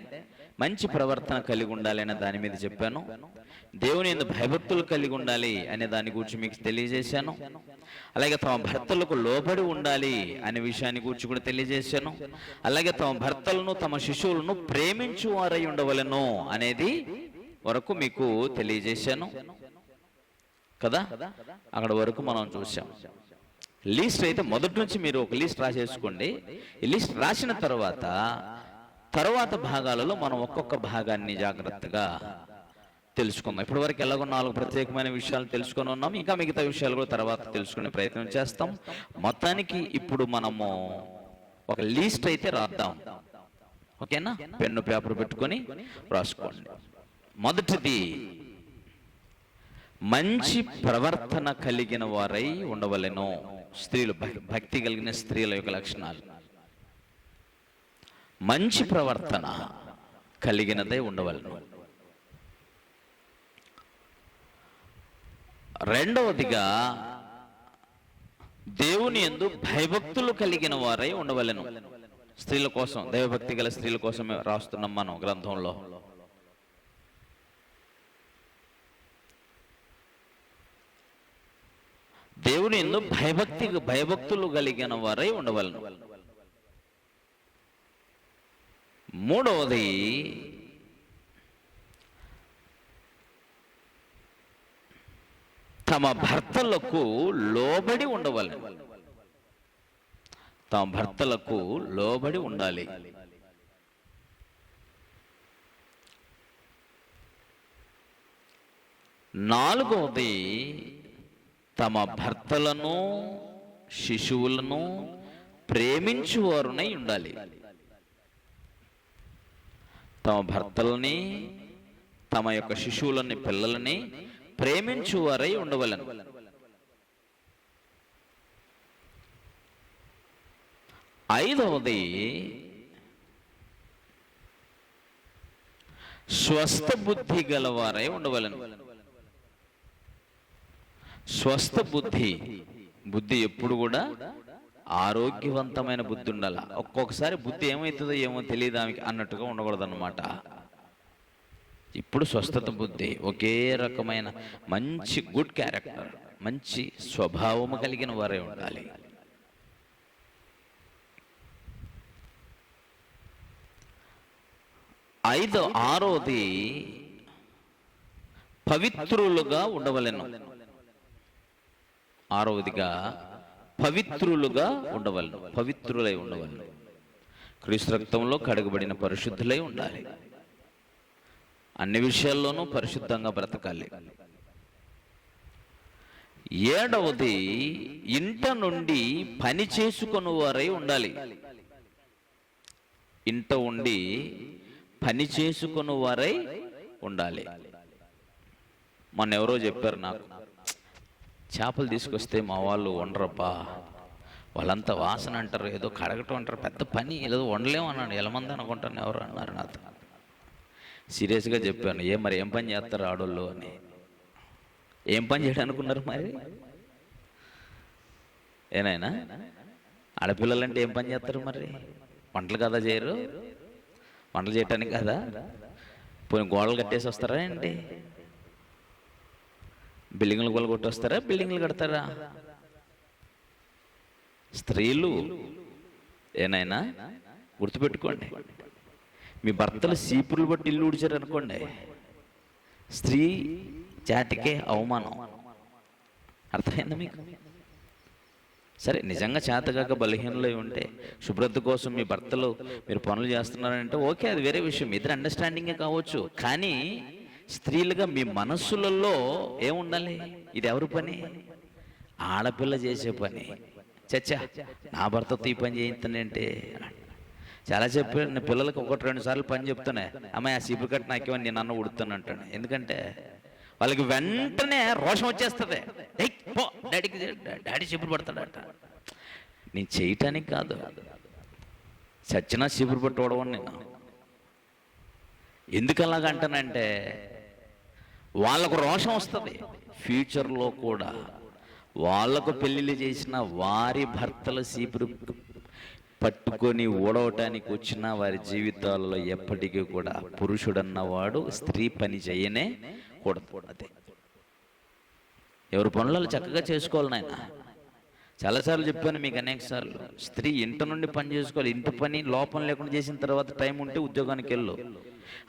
మంచి ప్రవర్తన కలిగి ఉండాలి అనే దాని మీద చెప్పాను. దేవుని యందు భయభక్తులు కలిగి ఉండాలి అనే దాని గురించి మీకు తెలియజేశాను. అలాగే తమ భర్తలకు లోబడి ఉండాలి అనే విషయాన్ని గురించి కూడా తెలియజేశాను. అలాగే తమ భర్తలను, తమ శిశువులను ప్రేమించు వారై ఉండవలెను అనేది వరకు మీకు తెలియజేశాను కదా. అక్కడ వరకు మనం చూసాం. లిస్ట్ అయితే మొదటి నుంచి మీరు ఒక లిస్ట్ రాసేసుకోండి. ఈ లిస్ట్ రాసిన తర్వాత భాగాలలో మనం ఒక్కొక్క భాగాన్ని జాగ్రత్తగా తెలుసుకుందాం. ఇప్పటి వరకు ఎలాగో 4 ప్రత్యేకమైన విషయాలు తెలుసుకొని ఉన్నాం. ఇంకా మిగతా విషయాలు కూడా తర్వాత తెలుసుకునే ప్రయత్నం చేస్తాం. మొత్తానికి ఇప్పుడు మనము ఒక లిస్ట్ అయితే రాద్దాం, ఓకేనా? పెన్ను పేపర్ పెట్టుకొని రాసుకోండి. మొదటిది, మంచి ప్రవర్తన కలిగిన వారై ఉండవలెను. స్త్రీలు, భక్తి కలిగిన స్త్రీల యొక్క లక్షణాలు. మంచి ప్రవర్తన కలిగినదై ఉండవలెను. రెండవదిగా, దేవుని యందు భయభక్తులు కలిగిన వారై ఉండవలెను. స్త్రీల కోసం, దైవభక్తి గల స్త్రీల కోసం రాస్తున్నాం మనం గ్రంథంలో. దేవుని యందు భయభక్తులు కలిగిన వారై ఉండవలెను. మూడవది, తమ భర్తలకు లోబడి ఉండవలెను. తమ భర్తలకు లోబడి ఉండాలి. నాలుగవది, తమ భర్తలను, శిశువులను ప్రేమించువారునై ఉండాలి. తమ భర్తలని, తమ యొక్క శిశువులని, పిల్లలని ప్రేమించువారై ఉండవలెను. ఐదవది స్వస్థ బుద్ధి గలవారై ఉండవలెను. స్వస్థ బుద్ధి, బుద్ధి ఎప్పుడు కూడా ఆరోగ్యవంతమైన బుద్ధి ఉండాల. ఒక్కొక్కసారి బుద్ధి ఏమవుతుందో ఏమో తెలియదు ఆమెకి అన్నట్టుగా ఉండకూడదు అన్నమాట. ఇప్పుడు స్వస్థత బుద్ధి, ఒకే రకమైన మంచి గుడ్ క్యారెక్టర్, మంచి స్వభావము కలిగిన వారే ఉండాలి. ఆరోది పవిత్రులుగా ఉండవలెను. ఆరవదిగా పవిత్రులుగా ఉండవలను, పవిత్రులై ఉండవలను. క్రీస్తు రక్తంలో కడగబడిన పరిశుద్ధులై ఉండాలి. అన్ని విషయాల్లోనూ పరిశుద్ధంగా బ్రతకాలి. ఏడవది ఇంట నుండి పని చేసుకొని వారై ఉండాలి. ఇంట ఉండి పని చేసుకొని వారై ఉండాలి. మొన్న ఎవరో చెప్పారు నాకు, చేపలు తీసుకొస్తే మా వాళ్ళు వండరబ్బా, వాళ్ళంతా వాసన అంటారు, ఏదో కడగటం అంటారు, పెద్ద పని, ఏదో వండలేము అన్నాడు. ఎలమంది అనుకుంటాను ఎవరు అన్నారు నాతో. సీరియస్గా చెప్పాను, మరి ఏం పని చేస్తారు ఆడోళ్ళు అని. ఏం పని చేయడం అనుకున్నారు మరి? ఏనాయనా ఆడపిల్లలంటే ఏం పని చేస్తారు మరి? వంటలు కదా చేయరు? వంటలు చేయటానికి కదా? పోయి గోడలు కట్టేసి వస్తారా ఏంటి? బిల్డింగ్లు గోలు కొట్టొస్తారా? బిల్డింగ్లు కడతారా? స్త్రీలు ఏనాయనా గుర్తుపెట్టుకోండి, మీ భర్తలు సీపులు బట్టి ఇల్లు ఊడ్చారు అనుకోండి, స్త్రీ జాతికే అవమానం. అర్థమైందా మీకు? సరే, నిజంగా చేతగాక బలహీనలై ఉంటే శుభ్రత కోసం మీ భర్తలు మీరు పనులు చేస్తున్నారంటే ఓకే, అది వేరే విషయం, ఇద్దరు అండర్స్టాండింగే కావచ్చు. కానీ స్త్రీలుగా మీ మనస్సులలో ఏముండాలి? ఇది ఎవరి పని? ఆడపిల్ల చేసే పని. చచ్చా, నా భర్తతో ఈ పని చేయిస్తానంటే చాలా చెప్పాను పిల్లలకి, 1-2 సార్లు పని చెప్తానే, అమ్మాయి ఆ సీపులు కట్టి నాకేమని నేను అన్న ఉడుతాను అంటాను. ఎందుకంటే వాళ్ళకి వెంటనే రోషం వచ్చేస్తుంది. డాడీ చీపురు పడతాడట. నేను చేయటానికి కాదు, చచ్చినా చీపురు పట్టుకోవడం నేను. ఎందుకు అలాగంటానంటే వాళ్ళకు రోషం వస్తుంది. ఫ్యూచర్లో కూడా వాళ్ళకు పెళ్ళిళ్ళు చేసిన వారి భర్తల చీపురు పట్టుకొని ఓడవటానికి వచ్చిన వారి జీవితాలలో ఎప్పటికీ కూడా పురుషుడన్నవాడు స్త్రీ పని చేయనే కూడదు. అదే ఎవరి పనులలో చక్కగా చేసుకోవాలి నాయన. చాలాసార్లు చెప్పాను మీకు అనేక సార్లు, స్త్రీ ఇంట నుండి పని చేసుకోవాలి. ఇంటి పని లోపం లేకుండా చేసిన తర్వాత టైం ఉంటే ఉద్యోగానికి వెళ్ళు.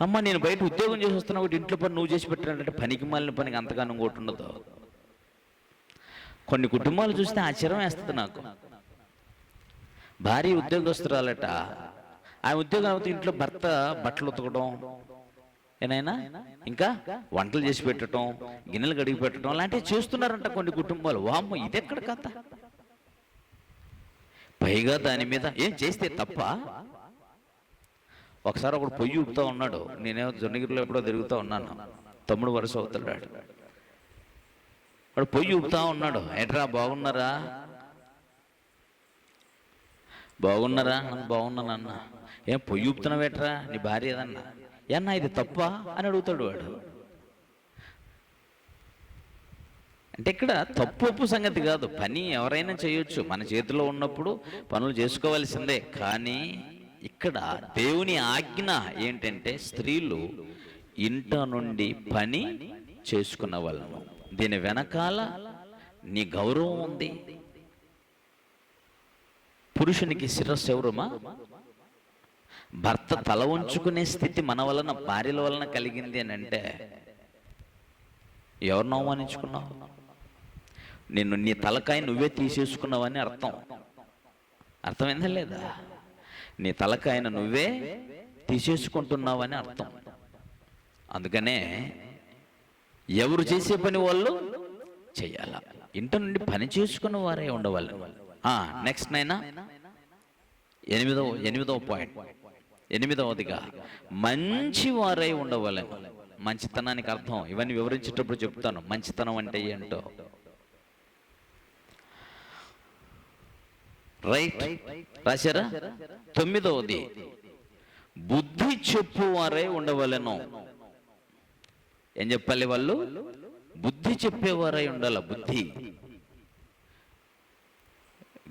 అమ్మ నేను బయట ఉద్యోగం చేసి వస్తున్నా, ఒకటి ఇంట్లో పని నువ్వు చేసి పెట్టాలంటే పనికి మాలిన పనికి అంతగానో ఇంకోటి ఉండదు. కొన్ని కుటుంబాలు చూస్తే ఆశ్చర్యం వేస్తుంది నాకు. భార్య ఉద్యోగస్తురాలట, ఆ ఉద్యోగం అవుతే ఇంట్లో భర్త బట్టలు ఉతకడం, ఏనైనా ఇంకా వంటలు చేసి పెట్టడం, గిన్నెలు కడిగి పెట్టడం లాంటివి చేస్తున్నారంట కొన్ని కుటుంబాలు. వామ్మ, ఇదెక్కడ కథ? పైగా దాని మీద ఏం చేస్తే తప్ప? ఒకసారి ఒకడు పొయ్యి ఊపుతా ఉన్నాడు, నేనేమో జొన్నగిరిలో ఎప్పుడో తిరుగుతూ ఉన్నాను, తమ్ముడు వరుస అవుతాడు. వాడు పొయ్యి ఊపుతా ఉన్నాడు. ఏట్రా బాగున్నారా? బాగున్నారా? బాగున్నానన్న. ఏం పొయ్యి ఊపుతున్నావేట్రా, నీ భార్య ఏదన్నా? ఏన్నా ఇది తప్ప అని అడుగుతాడు వాడు. అంటే ఇక్కడ తప్పు ఒప్పు సంగతి కాదు, పని ఎవరైనా చేయొచ్చు, మన చేతిలో ఉన్నప్పుడు పనులు చేసుకోవాల్సిందే. కానీ ఇక్కడ దేవుని ఆజ్ఞ ఏంటంటే స్త్రీలు ఇంట నుండి పని చేసుకున్న వాళ్ళను. దీని వెనకాల నీ గౌరవం ఉంది. పురుషునికి శిరస్సు ఎవరుమా? భర్త తల ఉంచుకునే స్థితి మన వలన, భార్యల వలన కలిగింది అని అంటే ఎవరిని అవమానించుకున్నావు? నిన్ను, నీ తలకాయ నువ్వే తీసేసుకున్నావని అర్థం. అర్థమైందా లేదా? నీ తలకాయను నువ్వే తీసేసుకుంటున్నావని అర్థం. అందుకనే ఎవరు చేసే పని వాళ్ళు చెయ్యాల. ఇంట నుండి పని చేసుకున్న వారే ఉండవాలి. నెక్స్ట్ నైనా ఎనిమిదవ పాయింట్, 8వదిగా మంచి వారై ఉండవాలేమో. మంచితనానికి అర్థం ఇవన్నీ వివరించేటప్పుడు చెప్తాను. మంచితనం అంటే ఏంటో రైట్, రాశారా? 9వది, బుద్ధి చెప్పువారై ఉండవలెను. ఏం చెప్పాలి? వాళ్ళు బుద్ధి చెప్పేవారై ఉండాల. బుద్ధి,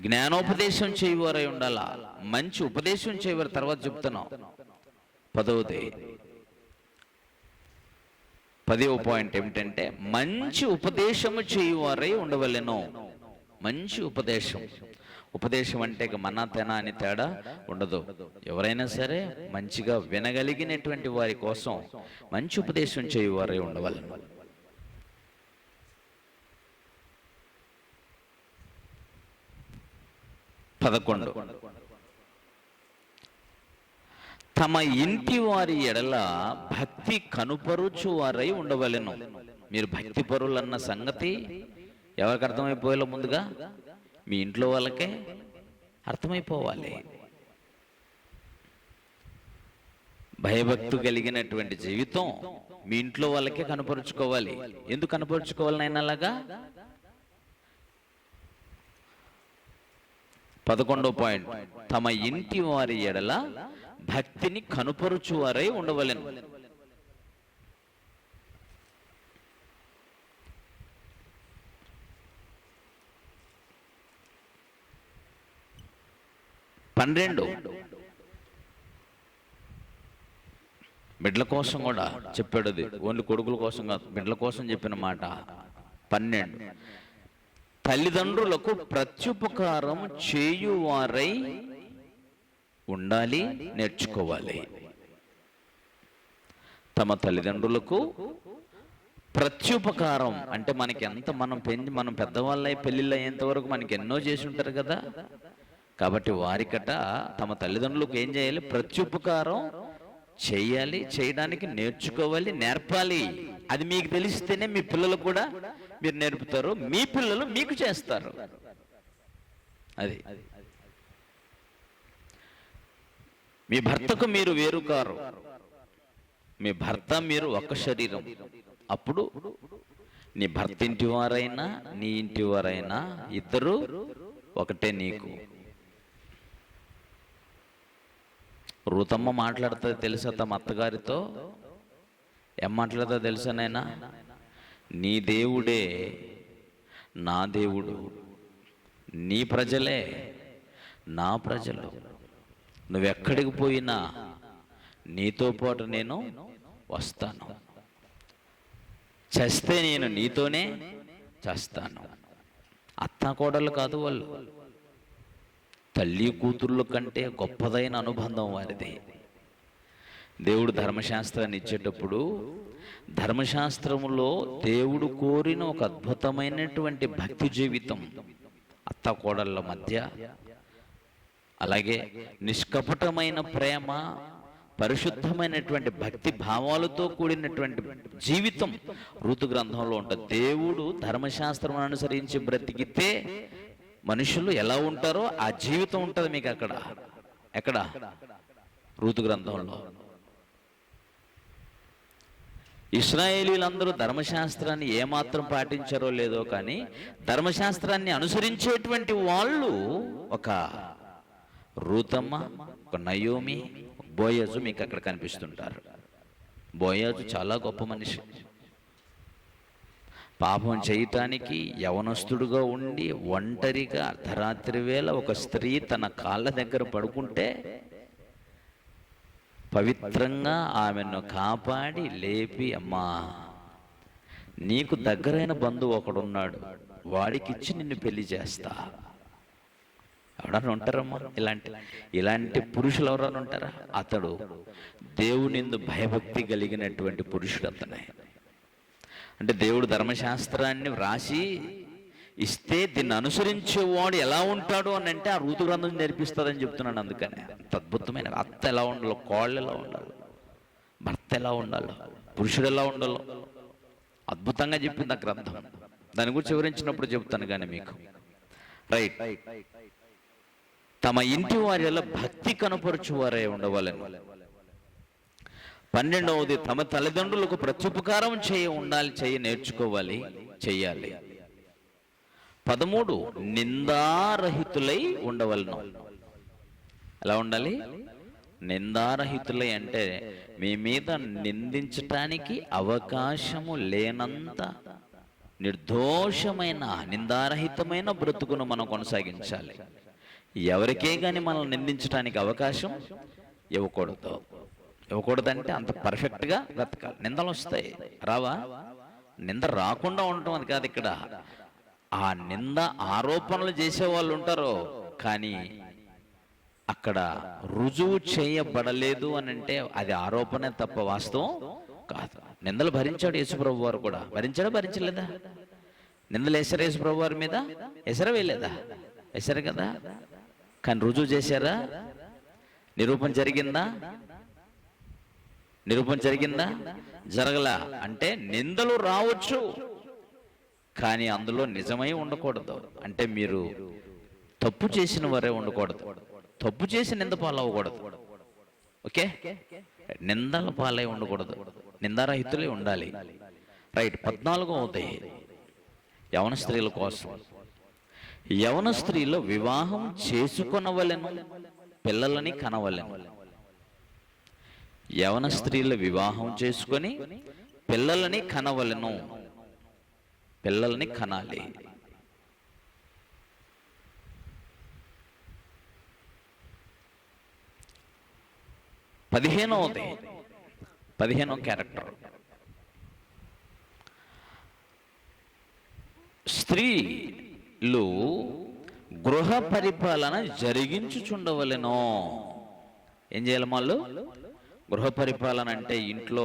జ్ఞానోపదేశం చేయవారై ఉండాలా. మంచి ఉపదేశం చేయవారు. తర్వాత చెప్తున్నాం. 10వ పాయింట్ ఏమిటంటే మంచి ఉపదేశము చేయువారై ఉండవలెను. మంచి ఉపదేశం. ఉపదేశం అంటే మన తెన అని తేడా ఉండదు. ఎవరైనా సరే మంచిగా వినగలిగినటువంటి వారి కోసం మంచి ఉపదేశం చేయువారై ఉండవలెను. 11, తమ ఇంటి వారి ఎడల భక్తి కనుపరుచువారై ఉండవలెను. మీరు భక్తి పరులన్న సంగతి ఎవరికి అర్థమైపోయేలా ముందుగా మీ ఇంట్లో వాళ్ళకే అర్థమైపోవాలి. భయభక్తు కలిగినటువంటి జీవితం మీ ఇంట్లో వాళ్ళకే కనపరుచుకోవాలి. ఎందుకు కనపరుచుకోవాలి నాయన అలాగా? 11వ పాయింట్, తమ ఇంటి వారి ఎడల భక్తిని కనుపరుచువారై ఉండవలెను. బిడ్డల కోసం కూడా చెప్పాడు. అది ఓన్లీ కొడుకుల కోసం కాదు, బిడ్డల కోసం చెప్పిన మాట. 12, తల్లిదండ్రులకు ప్రత్యుపకారం చేయువారై ఉండాలి, నేర్చుకోవాలి. తమ తల్లిదండ్రులకు ప్రత్యుపకారం అంటే మనకి ఎంత మనం పెద్దవాళ్ళై పెళ్ళిళ్ళు అయ్యేంత వరకు మనకి ఎన్నో చేసి ఉంటారు కదా. కాబట్టి వారికట తమ తల్లిదండ్రులకు ఏం చేయాలి? ప్రత్యుపకారం చేయాలి, చేయడానికి నేర్చుకోవాలి, నేర్పాలి. అది మీకు తెలిస్తేనే మీ పిల్లలు కూడా మీరు నేర్పుతారు, మీ పిల్లలు మీకు చేస్తారు. అది మీ భర్తకు మీరు వేరు కారు, మీ భర్త మీరు ఒక శరీరం. అప్పుడు నీ భర్త ఇంటి వారైనా నీ ఇంటి వారైనా ఇద్దరు ఒకటే నీకు. రూతమ్మ మాట్లాడుతుంది తెలుసా తమ అత్తగారితో? ఏం మాట్లాడుతుందో తెలుసా నైనా? నీ దేవుడే నా దేవుడు, నీ ప్రజలే నా ప్రజలు. నువ్వెక్కడికి పోయినా నీతో పాటు నేను వస్తాను, చస్తే నేను నీతోనే చేస్తాను. అత్తా కోడలు కాదు వాళ్ళు, తల్లి కూతుర్ల కంటే గొప్పదైన అనుబంధం వారిది. దేవుడు ధర్మశాస్త్రాన్ని ఇచ్చేటప్పుడు ధర్మశాస్త్రములో దేవుడు కోరిన ఒక అద్భుతమైనటువంటి భక్తి జీవితం అత్త కోడళ్ళ మధ్య, అలాగే నిష్కపటమైన ప్రేమ, పరిశుద్ధమైనటువంటి భక్తి భావాలతో కూడినటువంటి జీవితం ఋతు గ్రంథంలో ఉంటుంది. దేవుడు ధర్మశాస్త్రం అనుసరించి బ్రతికితే మనుషులు ఎలా ఉంటారో ఆ జీవితం ఉంటుంది మీకు అక్కడ. ఎక్కడ? ఋతు గ్రంథంలో. ఇశ్రాయేలీలందరూ ధర్మశాస్త్రాన్ని ఏమాత్రం పాటించారో లేదో కానీ ధర్మశాస్త్రాన్ని అనుసరించేటువంటి వాళ్ళు ఒక రూతమ్మ, ఒక నయోమి, బోయజు మీకు అక్కడ కనిపిస్తుంటారు. బోయజు చాలా గొప్ప మనిషి. పాపం చేయటానికి యవనస్తుడుగా ఉండి ఒంటరిగా అర్ధరాత్రి వేళ ఒక స్త్రీ తన కాళ్ళ దగ్గర పడుకుంటే పవిత్రంగా ఆమెను కాపాడి లేపి, అమ్మా నీకు దగ్గరైన బంధువు ఒకడున్నాడు, వాడికిచ్చి నిన్ను పెళ్లి చేస్తా. ఎవడన్నా ఉంటారమ్మా ఇలాంటి పురుషులు? ఎవరన్నా ఉంటారా? అతడు దేవునిందు భయభక్తి కలిగినటువంటి పురుషుడు అతనే. అంటే దేవుడు ధర్మశాస్త్రాన్ని వ్రాసి ఇస్తే దీన్ని అనుసరించేవాడు ఎలా ఉంటాడు అని అంటే ఆ ఋతు గ్రంథం నేర్పిస్తుందని చెప్తున్నాను. అందుకనే అంత అద్భుతమైన అత్త ఎలా ఉండాలో, కోళ్ళు ఎలా ఉండాలో, భర్త ఎలా ఉండాలో, పురుషుడు ఎలా ఉండాలో అద్భుతంగా చెప్పింది ఆ గ్రంథం. దాని గురించి వివరించినప్పుడు చెప్తాను కానీ మీకు. రైట్, తమ ఇంటి వారి భక్తి కనపరుచువారే ఉండవాలని. 12వది, తమ తల్లిదండ్రులకు ప్రత్యుపకారం చేయ నేర్చుకోవాలి, చెయ్యాలి. 13 నిందారహితులై ఉండవలను. ఎలా ఉండాలి? నిందారహితులై అంటే మీ మీద నిందించటానికి అవకాశము లేనంత నిర్దోషమైన నిందారహితమైన బ్రతుకును మనం కొనసాగించాలి. ఎవరికే కానీ మనల్ని నిందించడానికి అవకాశం ఇవ్వకూడదంటే అంత పర్ఫెక్ట్గా బ్రతకాలి. నిందలు వస్తాయి, రావా? నింద రాకుండా ఉండటం అది కాదు ఇక్కడ. ఆ నింద ఆరోపణలు చేసే వాళ్ళు ఉంటారు, కానీ అక్కడ రుజువు చేయబడలేదు అని అంటే అది ఆరోపణే తప్ప వాస్తవం కాదు. నిందలు భరించాడు యేసుప్రభు వారు కూడా. భరించలేదా? నిందలు వేసారు యేసుప్రభు వారి మీద? వేయలేదా? వేసారు కదా. కానీ రుజువు చేశారా? నిరూపణ జరిగిందా? జరగలా. అంటే నిందలు రావచ్చు, కానీ అందులో నిజమై ఉండకూడదు. అంటే మీరు తప్పు చేసిన వారే ఉండకూడదు, తప్పు చేసి నింద పాలవ్వకూడదు. ఓకే, నిందల పాలై ఉండకూడదు, నిందారహితులే ఉండాలి. రైట్. 14 యవన స్త్రీల కోసం. యవన స్త్రీలు వివాహం చేసుకొనవలెను, పిల్లలని కనవలెను. యవన స్త్రీలు వివాహం చేసుకొని పిల్లలని కనవలెను, పిల్లల్ని కనాలి. పదిహేనో క్యారెక్టర్. స్త్రీలు గృహ పరిపాలన జరిగించుచుండవలెనో. ఏం చేయాలి వాళ్ళు? గృహ పరిపాలన అంటే ఇంట్లో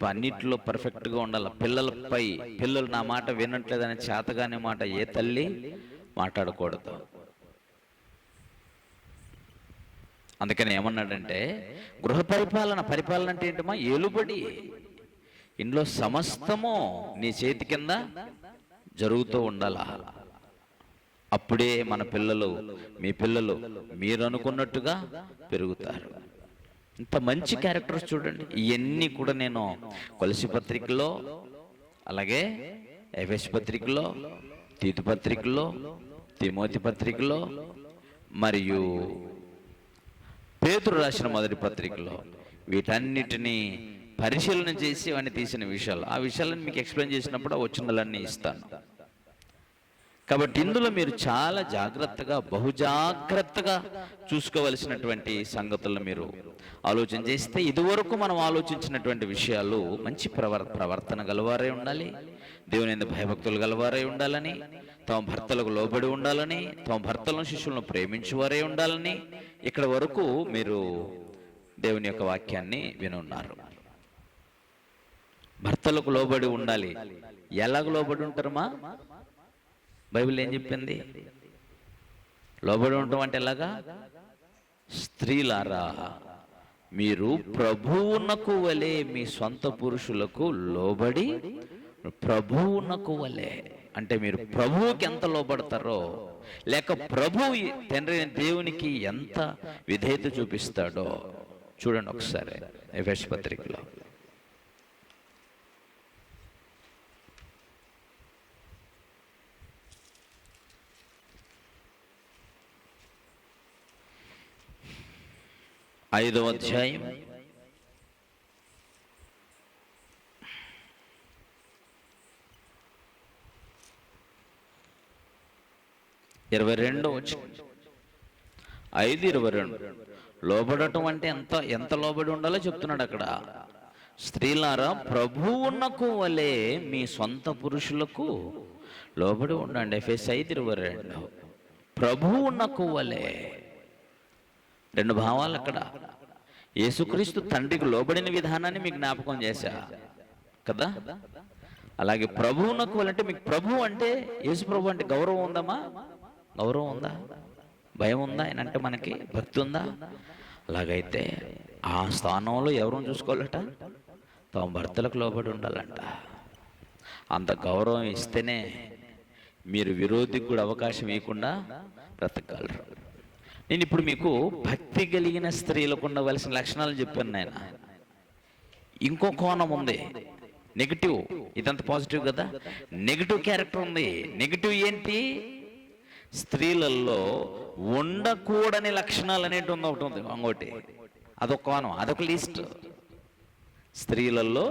అన్నిట్లో పర్ఫెక్ట్గా ఉండాలి. పిల్లలు నా మాట వినట్లేదని చేతగానే మాట ఏ తల్లి మాట్లాడకూడదు. అందుకని ఏమన్నాడంటే గృహ పరిపాలన అంటే ఏంటమ్మా? ఏలుబడి. ఇంట్లో సమస్తము నీ చేతి కింద జరుగుతూ ఉండాలా. అప్పుడే మీ పిల్లలు మీరు అనుకున్నట్టుగా పెరుగుతారు. ఇంత మంచి క్యారెక్టర్స్ చూడండి. ఇవన్నీ కూడా నేను కొలసి పత్రికలో, అలాగే ఎఫెసు పత్రికలో, తీతు పత్రికలో, తిమోతి పత్రికలో, మరియు పేతురు రాసిన మొదటి పత్రికలో వీటన్నిటినీ పరిశీలన చేసి అవన్నీ తీసిన విషయాలు, ఆ విషయాలను మీకు ఎక్స్ప్లెయిన్ చేసినప్పుడు ఆ వచనాలన్నీ ఇస్తాను. కాబట్టి ఇందులో మీరు చాలా జాగ్రత్తగా, బహుజాగ్రత్తగా చూసుకోవలసినటువంటి సంగతులను మీరు ఆలోచన చేస్తే, ఇదివరకు మనం ఆలోచించినటువంటి విషయాలు మంచి ప్రవర్తన గలవారై ఉండాలి, దేవుని యందు భయభక్తులు గలవారై ఉండాలని, తమ భర్తలకు లోబడి ఉండాలని, తమ భర్తలను శిష్యులను ప్రేమించేవారై ఉండాలని, ఇక్కడ వరకు మీరు దేవుని యొక్క వాక్యాన్ని వినున్నారు. భర్తలకు లోబడి ఉండాలి. ఎలాగ లోబడి ఉంటారమ్మా? బైబిల్ ఏం చెప్పింది? లోబడి ఉండటం అంటే ఎలాగా? స్త్రీలారా మీరు ప్రభువునకు వలె మీ సొంత పురుషులకు లోబడి, ప్రభువునకు వలె అంటే మీరు ప్రభువుకి ఎంత లోబడతారో, లేక ప్రభువు తండ్రి దేవునికి ఎంత విధేయత చూపిస్తాడో చూడండి ఒకసారి ఎఫెసు పత్రికలో. ఐదవ అధ్యాయం 22వ వచనం. 5:22. లోబడటం అంటే ఎంత లోబడి ఉండాలో చెప్తున్నాడు అక్కడ. స్త్రీలారా ప్రభువునకు వలె మీ సొంత పురుషులకు లోబడి ఉండండి. ఎఫెసు 5:22. ప్రభువునకు వలె. రెండు భావాలు అక్కడ. యేసుక్రీస్తు తండ్రికి లోబడిన విధానాన్ని మీకు జ్ఞాపకం చేశా కదా. అలాగే ప్రభువునకు వలె అంటే మీకు ప్రభు అంటే యేసు ప్రభు అంటే గౌరవం ఉందమ్మా? గౌరవం ఉందా? భయం ఉందా? ఆయన అంటే మనకి భక్తి ఉందా? అలాగైతే ఆ స్థానంలో ఎవరు చూసుకోవాలట? తమ భర్తలకు లోబడి ఉండాలంట. అంత గౌరవం ఇస్తేనే మీరు విరోధికి కూడా అవకాశం ఇవ్వకుండా బ్రతకగలరు. నేను ఇప్పుడు మీకు భక్తి కలిగిన స్త్రీలకు ఉండవలసిన లక్షణాలు చెప్పాను. నాయన ఇంకో కోణం ఉంది. నెగిటివ్. ఇదంతా పాజిటివ్ కదా. నెగిటివ్ క్యారెక్టర్ ఉంది. నెగిటివ్ ఏంటి? స్త్రీలలో ఉండకూడని లక్షణాలు అనేటి ఒకటి ఉంది. ఇంకోటి అదొక కోణం, అదొక లిస్ట్. స్త్రీలలో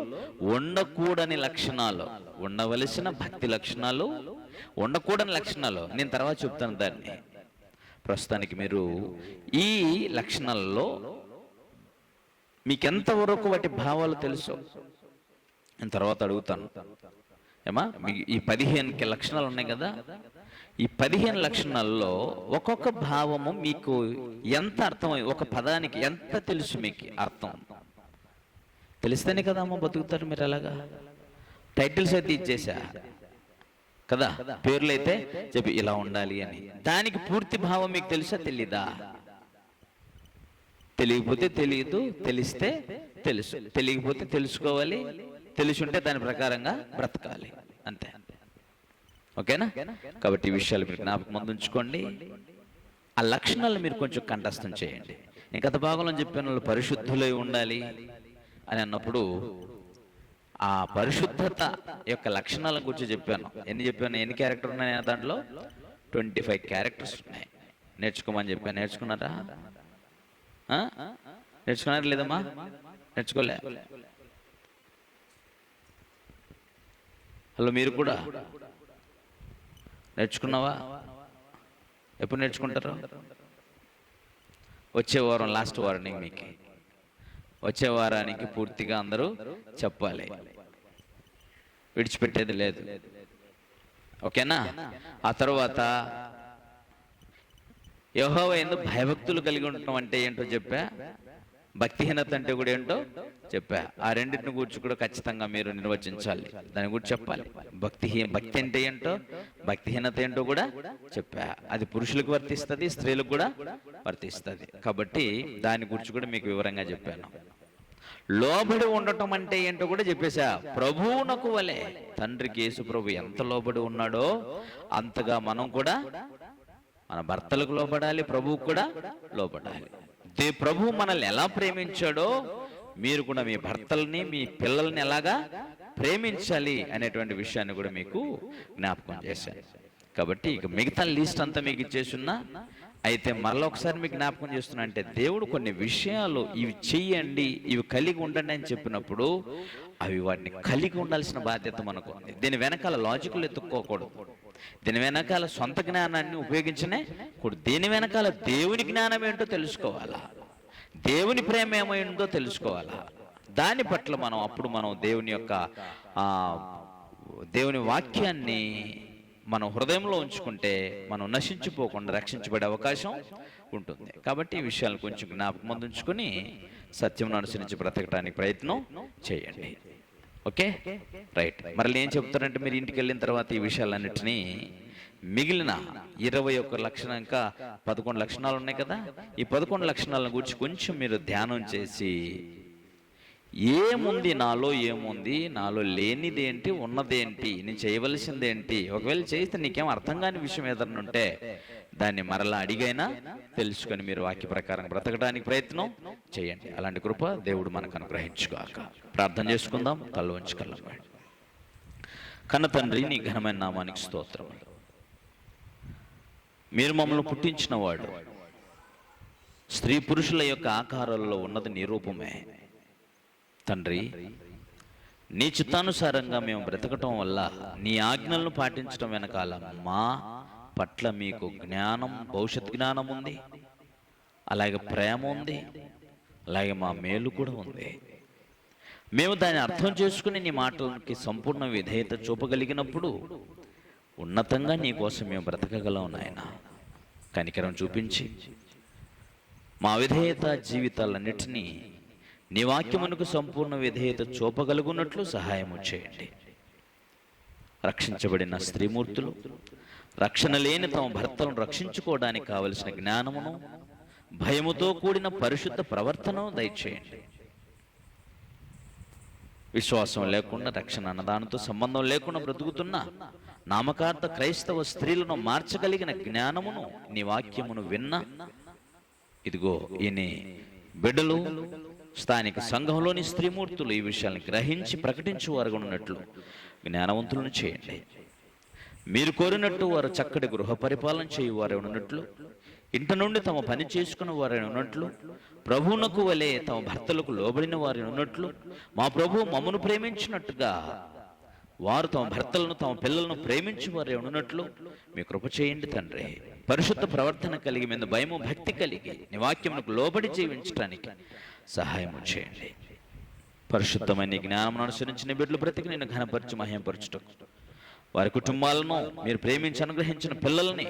ఉండకూడని లక్షణాలు, ఉండవలసిన భక్తి లక్షణాలు, ఉండకూడని లక్షణాలు నేను తర్వాత చెప్తాను. దాన్ని ప్రస్తుతానికి మీరు ఈ లక్షణాలలో మీకెంతవరకు వాటి భావాలు తెలుసు నేను తర్వాత అడుగుతాను. ఏమా ఈ 15 లక్షణాలు ఉన్నాయి కదా, ఈ 15 లక్షణాల్లో ఒక్కొక్క భావము మీకు ఎంత అర్థమై, ఒక పదానికి ఎంత తెలుసు మీకు అర్థం తెలిస్తేనే కదా అమ్మ బతుకుతారు మీరు. అలాగా టైటిల్స్ అయితే ఇచ్చేసా కదా, పేర్లు అయితే చెప్పి ఇలా ఉండాలి అని. దానికి పూర్తి భావం మీకు తెలుసా తెలీదా? తెలియకపోతే తెలియదు, తెలిస్తే తెలుసు. తెలియకపోతే తెలుసుకోవాలి, తెలిసి ఉంటే దాని ప్రకారంగా బ్రతకాలి, అంతే. ఓకేనా? కాబట్టి ఈ విషయాలు మీరు జ్ఞాపకం ముందు ఉంచుకోండి. ఆ లక్షణాలు మీరు కొంచెం కంఠస్థం చేయండి. నేను గత భాగంలో చెప్పిన వాళ్ళు పరిశుద్ధులై ఉండాలి అని అన్నప్పుడు ఆ పరిశుద్ధత యొక్క లక్షణాల గురించి చెప్పాను. ఎన్ని క్యారెక్టర్ ఉన్నాయి దాంట్లో? 25 క్యారెక్టర్స్ ఉన్నాయి. నేర్చుకోమని చెప్పాను. నేర్చుకున్నారా? నేర్చుకున్నారా లేదమ్మా? నేర్చుకోలే? హలో, మీరు కూడా నేర్చుకున్నావా? ఎప్పుడు నేర్చుకుంటారు? వచ్చే వారం లాస్ట్ వార్నింగ్ మీకు. వచ్చే వారానికి పూర్తిగా అందరూ చెప్పాలి, విడిచిపెట్టేది లేదు. ఓకేనా? ఆ తర్వాత యెహోవా యందు భయభక్తులు కలిగి ఉండటం అంటే ఏంటో చెప్పా. భక్తిహీనత అంటే కూడా ఏంటో చెప్పా. ఆ రెండింటిని గురించి కూడా ఖచ్చితంగా మీరు నిర్వచించాలి, దాని గురించి చెప్పాలి. భక్తి అంటే ఏంటో, భక్తిహీనత ఏంటో కూడా చెప్పా. అది పురుషులకు వర్తిస్తుంది, స్త్రీలకు కూడా వర్తిస్తుంది. కాబట్టి దాని గురించి కూడా మీకు వివరంగా చెప్పాను. లోబడి ఉండటం అంటే ఏంటో కూడా చెప్పేశా. ప్రభువునకు వలె, తండ్రికి యేసు ప్రభు ఎంత లోబడి ఉన్నాడో అంతగా మనం కూడా మన భర్తలకు లోబడాలి, ప్రభువుకు కూడా లోబడాలి. ప్రభు మనల్ని ఎలా ప్రేమించాడో మీరు కూడా మీ భర్తల్ని, మీ పిల్లల్ని ఎలాగా ప్రేమించాలి అనేటువంటి విషయాన్ని కూడా మీకు జ్ఞాపకం చేశాను. కాబట్టి ఇక మిగతా లిస్ట్ అంతా మీకు ఇచ్చేసున్నా. అయితే మరొకసారి మీకు జ్ఞాపకం చేస్తున్నా, అంటే దేవుడు కొన్ని విషయాలు ఇవి చెయ్యండి, ఇవి కలిగి ఉండండి అని చెప్పినప్పుడు అవి వాటిని కలిగి ఉండాల్సిన బాధ్యత మనకు ఉంది. దీని వెనకాల లాజికల్ ఎత్తుక్కోకూడదు, దీని వెనకాల సొంత జ్ఞానాన్ని ఉపయోగించనే కూడదు. దీని వెనకాల దేవుని జ్ఞానం ఏంటో తెలుసుకోవాలా, దేవుని ప్రేమ ఏమైందో తెలుసుకోవాలా. దాని పట్ల మనం దేవుని యొక్క దేవుని వాక్యాన్ని మనం హృదయంలో ఉంచుకుంటే మనం నశించిపోకుండా రక్షించబడే అవకాశం ఉంటుంది. కాబట్టి ఈ విషయాలు కొంచెం జ్ఞాపకం ఉంచుకొని సత్యం అనుసరించి బ్రతకడానికి ప్రయత్నం చేయండి. Okay, right. మరలా ఏం చెప్తారంటే, మీరు ఇంటికి వెళ్ళిన తర్వాత ఈ విషయాలన్నిటినీ మిగిలిన 21 లక్షణం, ఇంకా 11 లక్షణాలు ఉన్నాయి కదా, ఈ 11 లక్షణాలను గురించి కొంచెం మీరు ధ్యానం చేసి ఏముంది నాలో, ఏముంది నాలో, లేనిదేంటి, ఉన్నదేంటి, నేను చేయవలసిందేంటి, ఒకవేళ చేస్తే నీకేం అర్థం కాని విషయం ఏదన్నా ఉంటే దాన్ని మరలా అడిగైనా తెలుసుకొని మీరు వాక్య ప్రకారం బ్రతకడానికి ప్రయత్నం చేయండి. అలాంటి కృప దేవుడు మనకు అనుగ్రహించుగాక. ప్రార్థన చేసుకుందాం. కళ్ళు వంచి కళ్ళండి. కన్న తండ్రి, నీ ఘనమైన నామానికి స్తోత్రం. మీరు మమ్మల్ని పుట్టించిన వాడు, స్త్రీ పురుషుల యొక్క ఆకారాల్లో ఉన్నది నీ రూపమే తండ్రి. నీ చిత్తానుసారంగా మేము బ్రతకటం వల్ల, నీ ఆజ్ఞలను పాటించడం వెనకాల మా పట్ల మీకు జ్ఞానం, భవిష్యత్ జ్ఞానం ఉంది, అలాగే ప్రేమ ఉంది, అలాగే మా మేలు కూడా ఉంది. మేము దాన్ని అర్థం చేసుకుని నీ మాటలకి సంపూర్ణ విధేయత చూపగలిగినప్పుడు ఉన్నతంగా నీ కోసం మేము బ్రతకగలం నాయన. కనికరం చూపించి మా విధేయత జీవితాలన్నిటినీ నీ వాక్యమునకు సంపూర్ణ విధేయత చూపగలుగున్నట్లు సహాయము చేయండి. రక్షించబడిన స్త్రీమూర్తులు రక్షణ లేని తమ భర్తలను రక్షించుకోవడానికి కావలసిన జ్ఞానమును, భయముతో కూడిన పరిశుద్ధ ప్రవర్తనను దయచేయండి. విశ్వాసం లేకుండా, రక్షణ అన్నదానితో సంబంధం లేకుండా బ్రతుకుతున్న నామకార్థ క్రైస్తవ స్త్రీలను మార్చగలిగిన జ్ఞానమును, నీ వాక్యమును విన్న ఇదిగో ఈయన బిడ్డలు స్థానిక సంఘంలోని స్త్రీమూర్తులు ఈ విషయాన్ని గ్రహించి ప్రకటించు వారుగా ఉన్నట్లు జ్ఞానవంతులను చేయండి. మీరు కోరినట్టు వారు చక్కటి గృహ పరిపాలన చేయువారే ఉన్నట్లు, ఇంట నుండి తమ పని చేసుకున్న వారే ఉన్నట్లు, ప్రభువునకు వలె తమ భర్తలకు లోబడిన వారి ఉన్నట్లు, మా ప్రభువు మమ్మను ప్రేమించినట్టుగా వారు తమ భర్తలను తమ పిల్లలను ప్రేమించి వారే ఉన్నట్లు మీ కృప చేయండి తండ్రి. పరిశుద్ధ ప్రవర్తన కలిగి మీద భయము భక్తి కలిగి నీ వాక్యమునకు లోబడి జీవించడానికి సహాయం చేయండి. పరిశుద్ధమైన జ్ఞానం అనుసరించిన బిడ్డలు బ్రతికి నేను ఘనపరిచి మహిమపరచుటకు, వారి కుటుంబాలను మీరు ప్రేమించి అనుగ్రహించిన పిల్లల్ని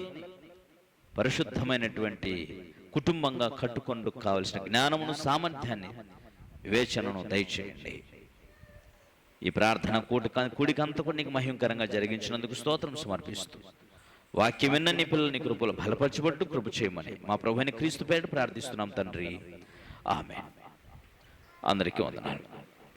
పరిశుద్ధమైనటువంటి కుటుంబంగా కట్టుకొండు కావలసిన జ్ఞానమును, సామర్థ్యాన్ని, వివేచనను దయచేయండి. ఈ ప్రార్థన కూడికంతా కూడా నీకు మహిమకరంగా జరిగించినందుకు స్తోత్రం సమర్పిస్తూ, వాక్యం విన్న నీ పిల్లలు నీ కృపలు బలపరచబట్టు కృప చేయమని మా ప్రభువైన క్రీస్తు పేరిట ప్రార్థిస్తున్నాం తండ్రి. ఆమేన్. అందరికీ వందనాలు.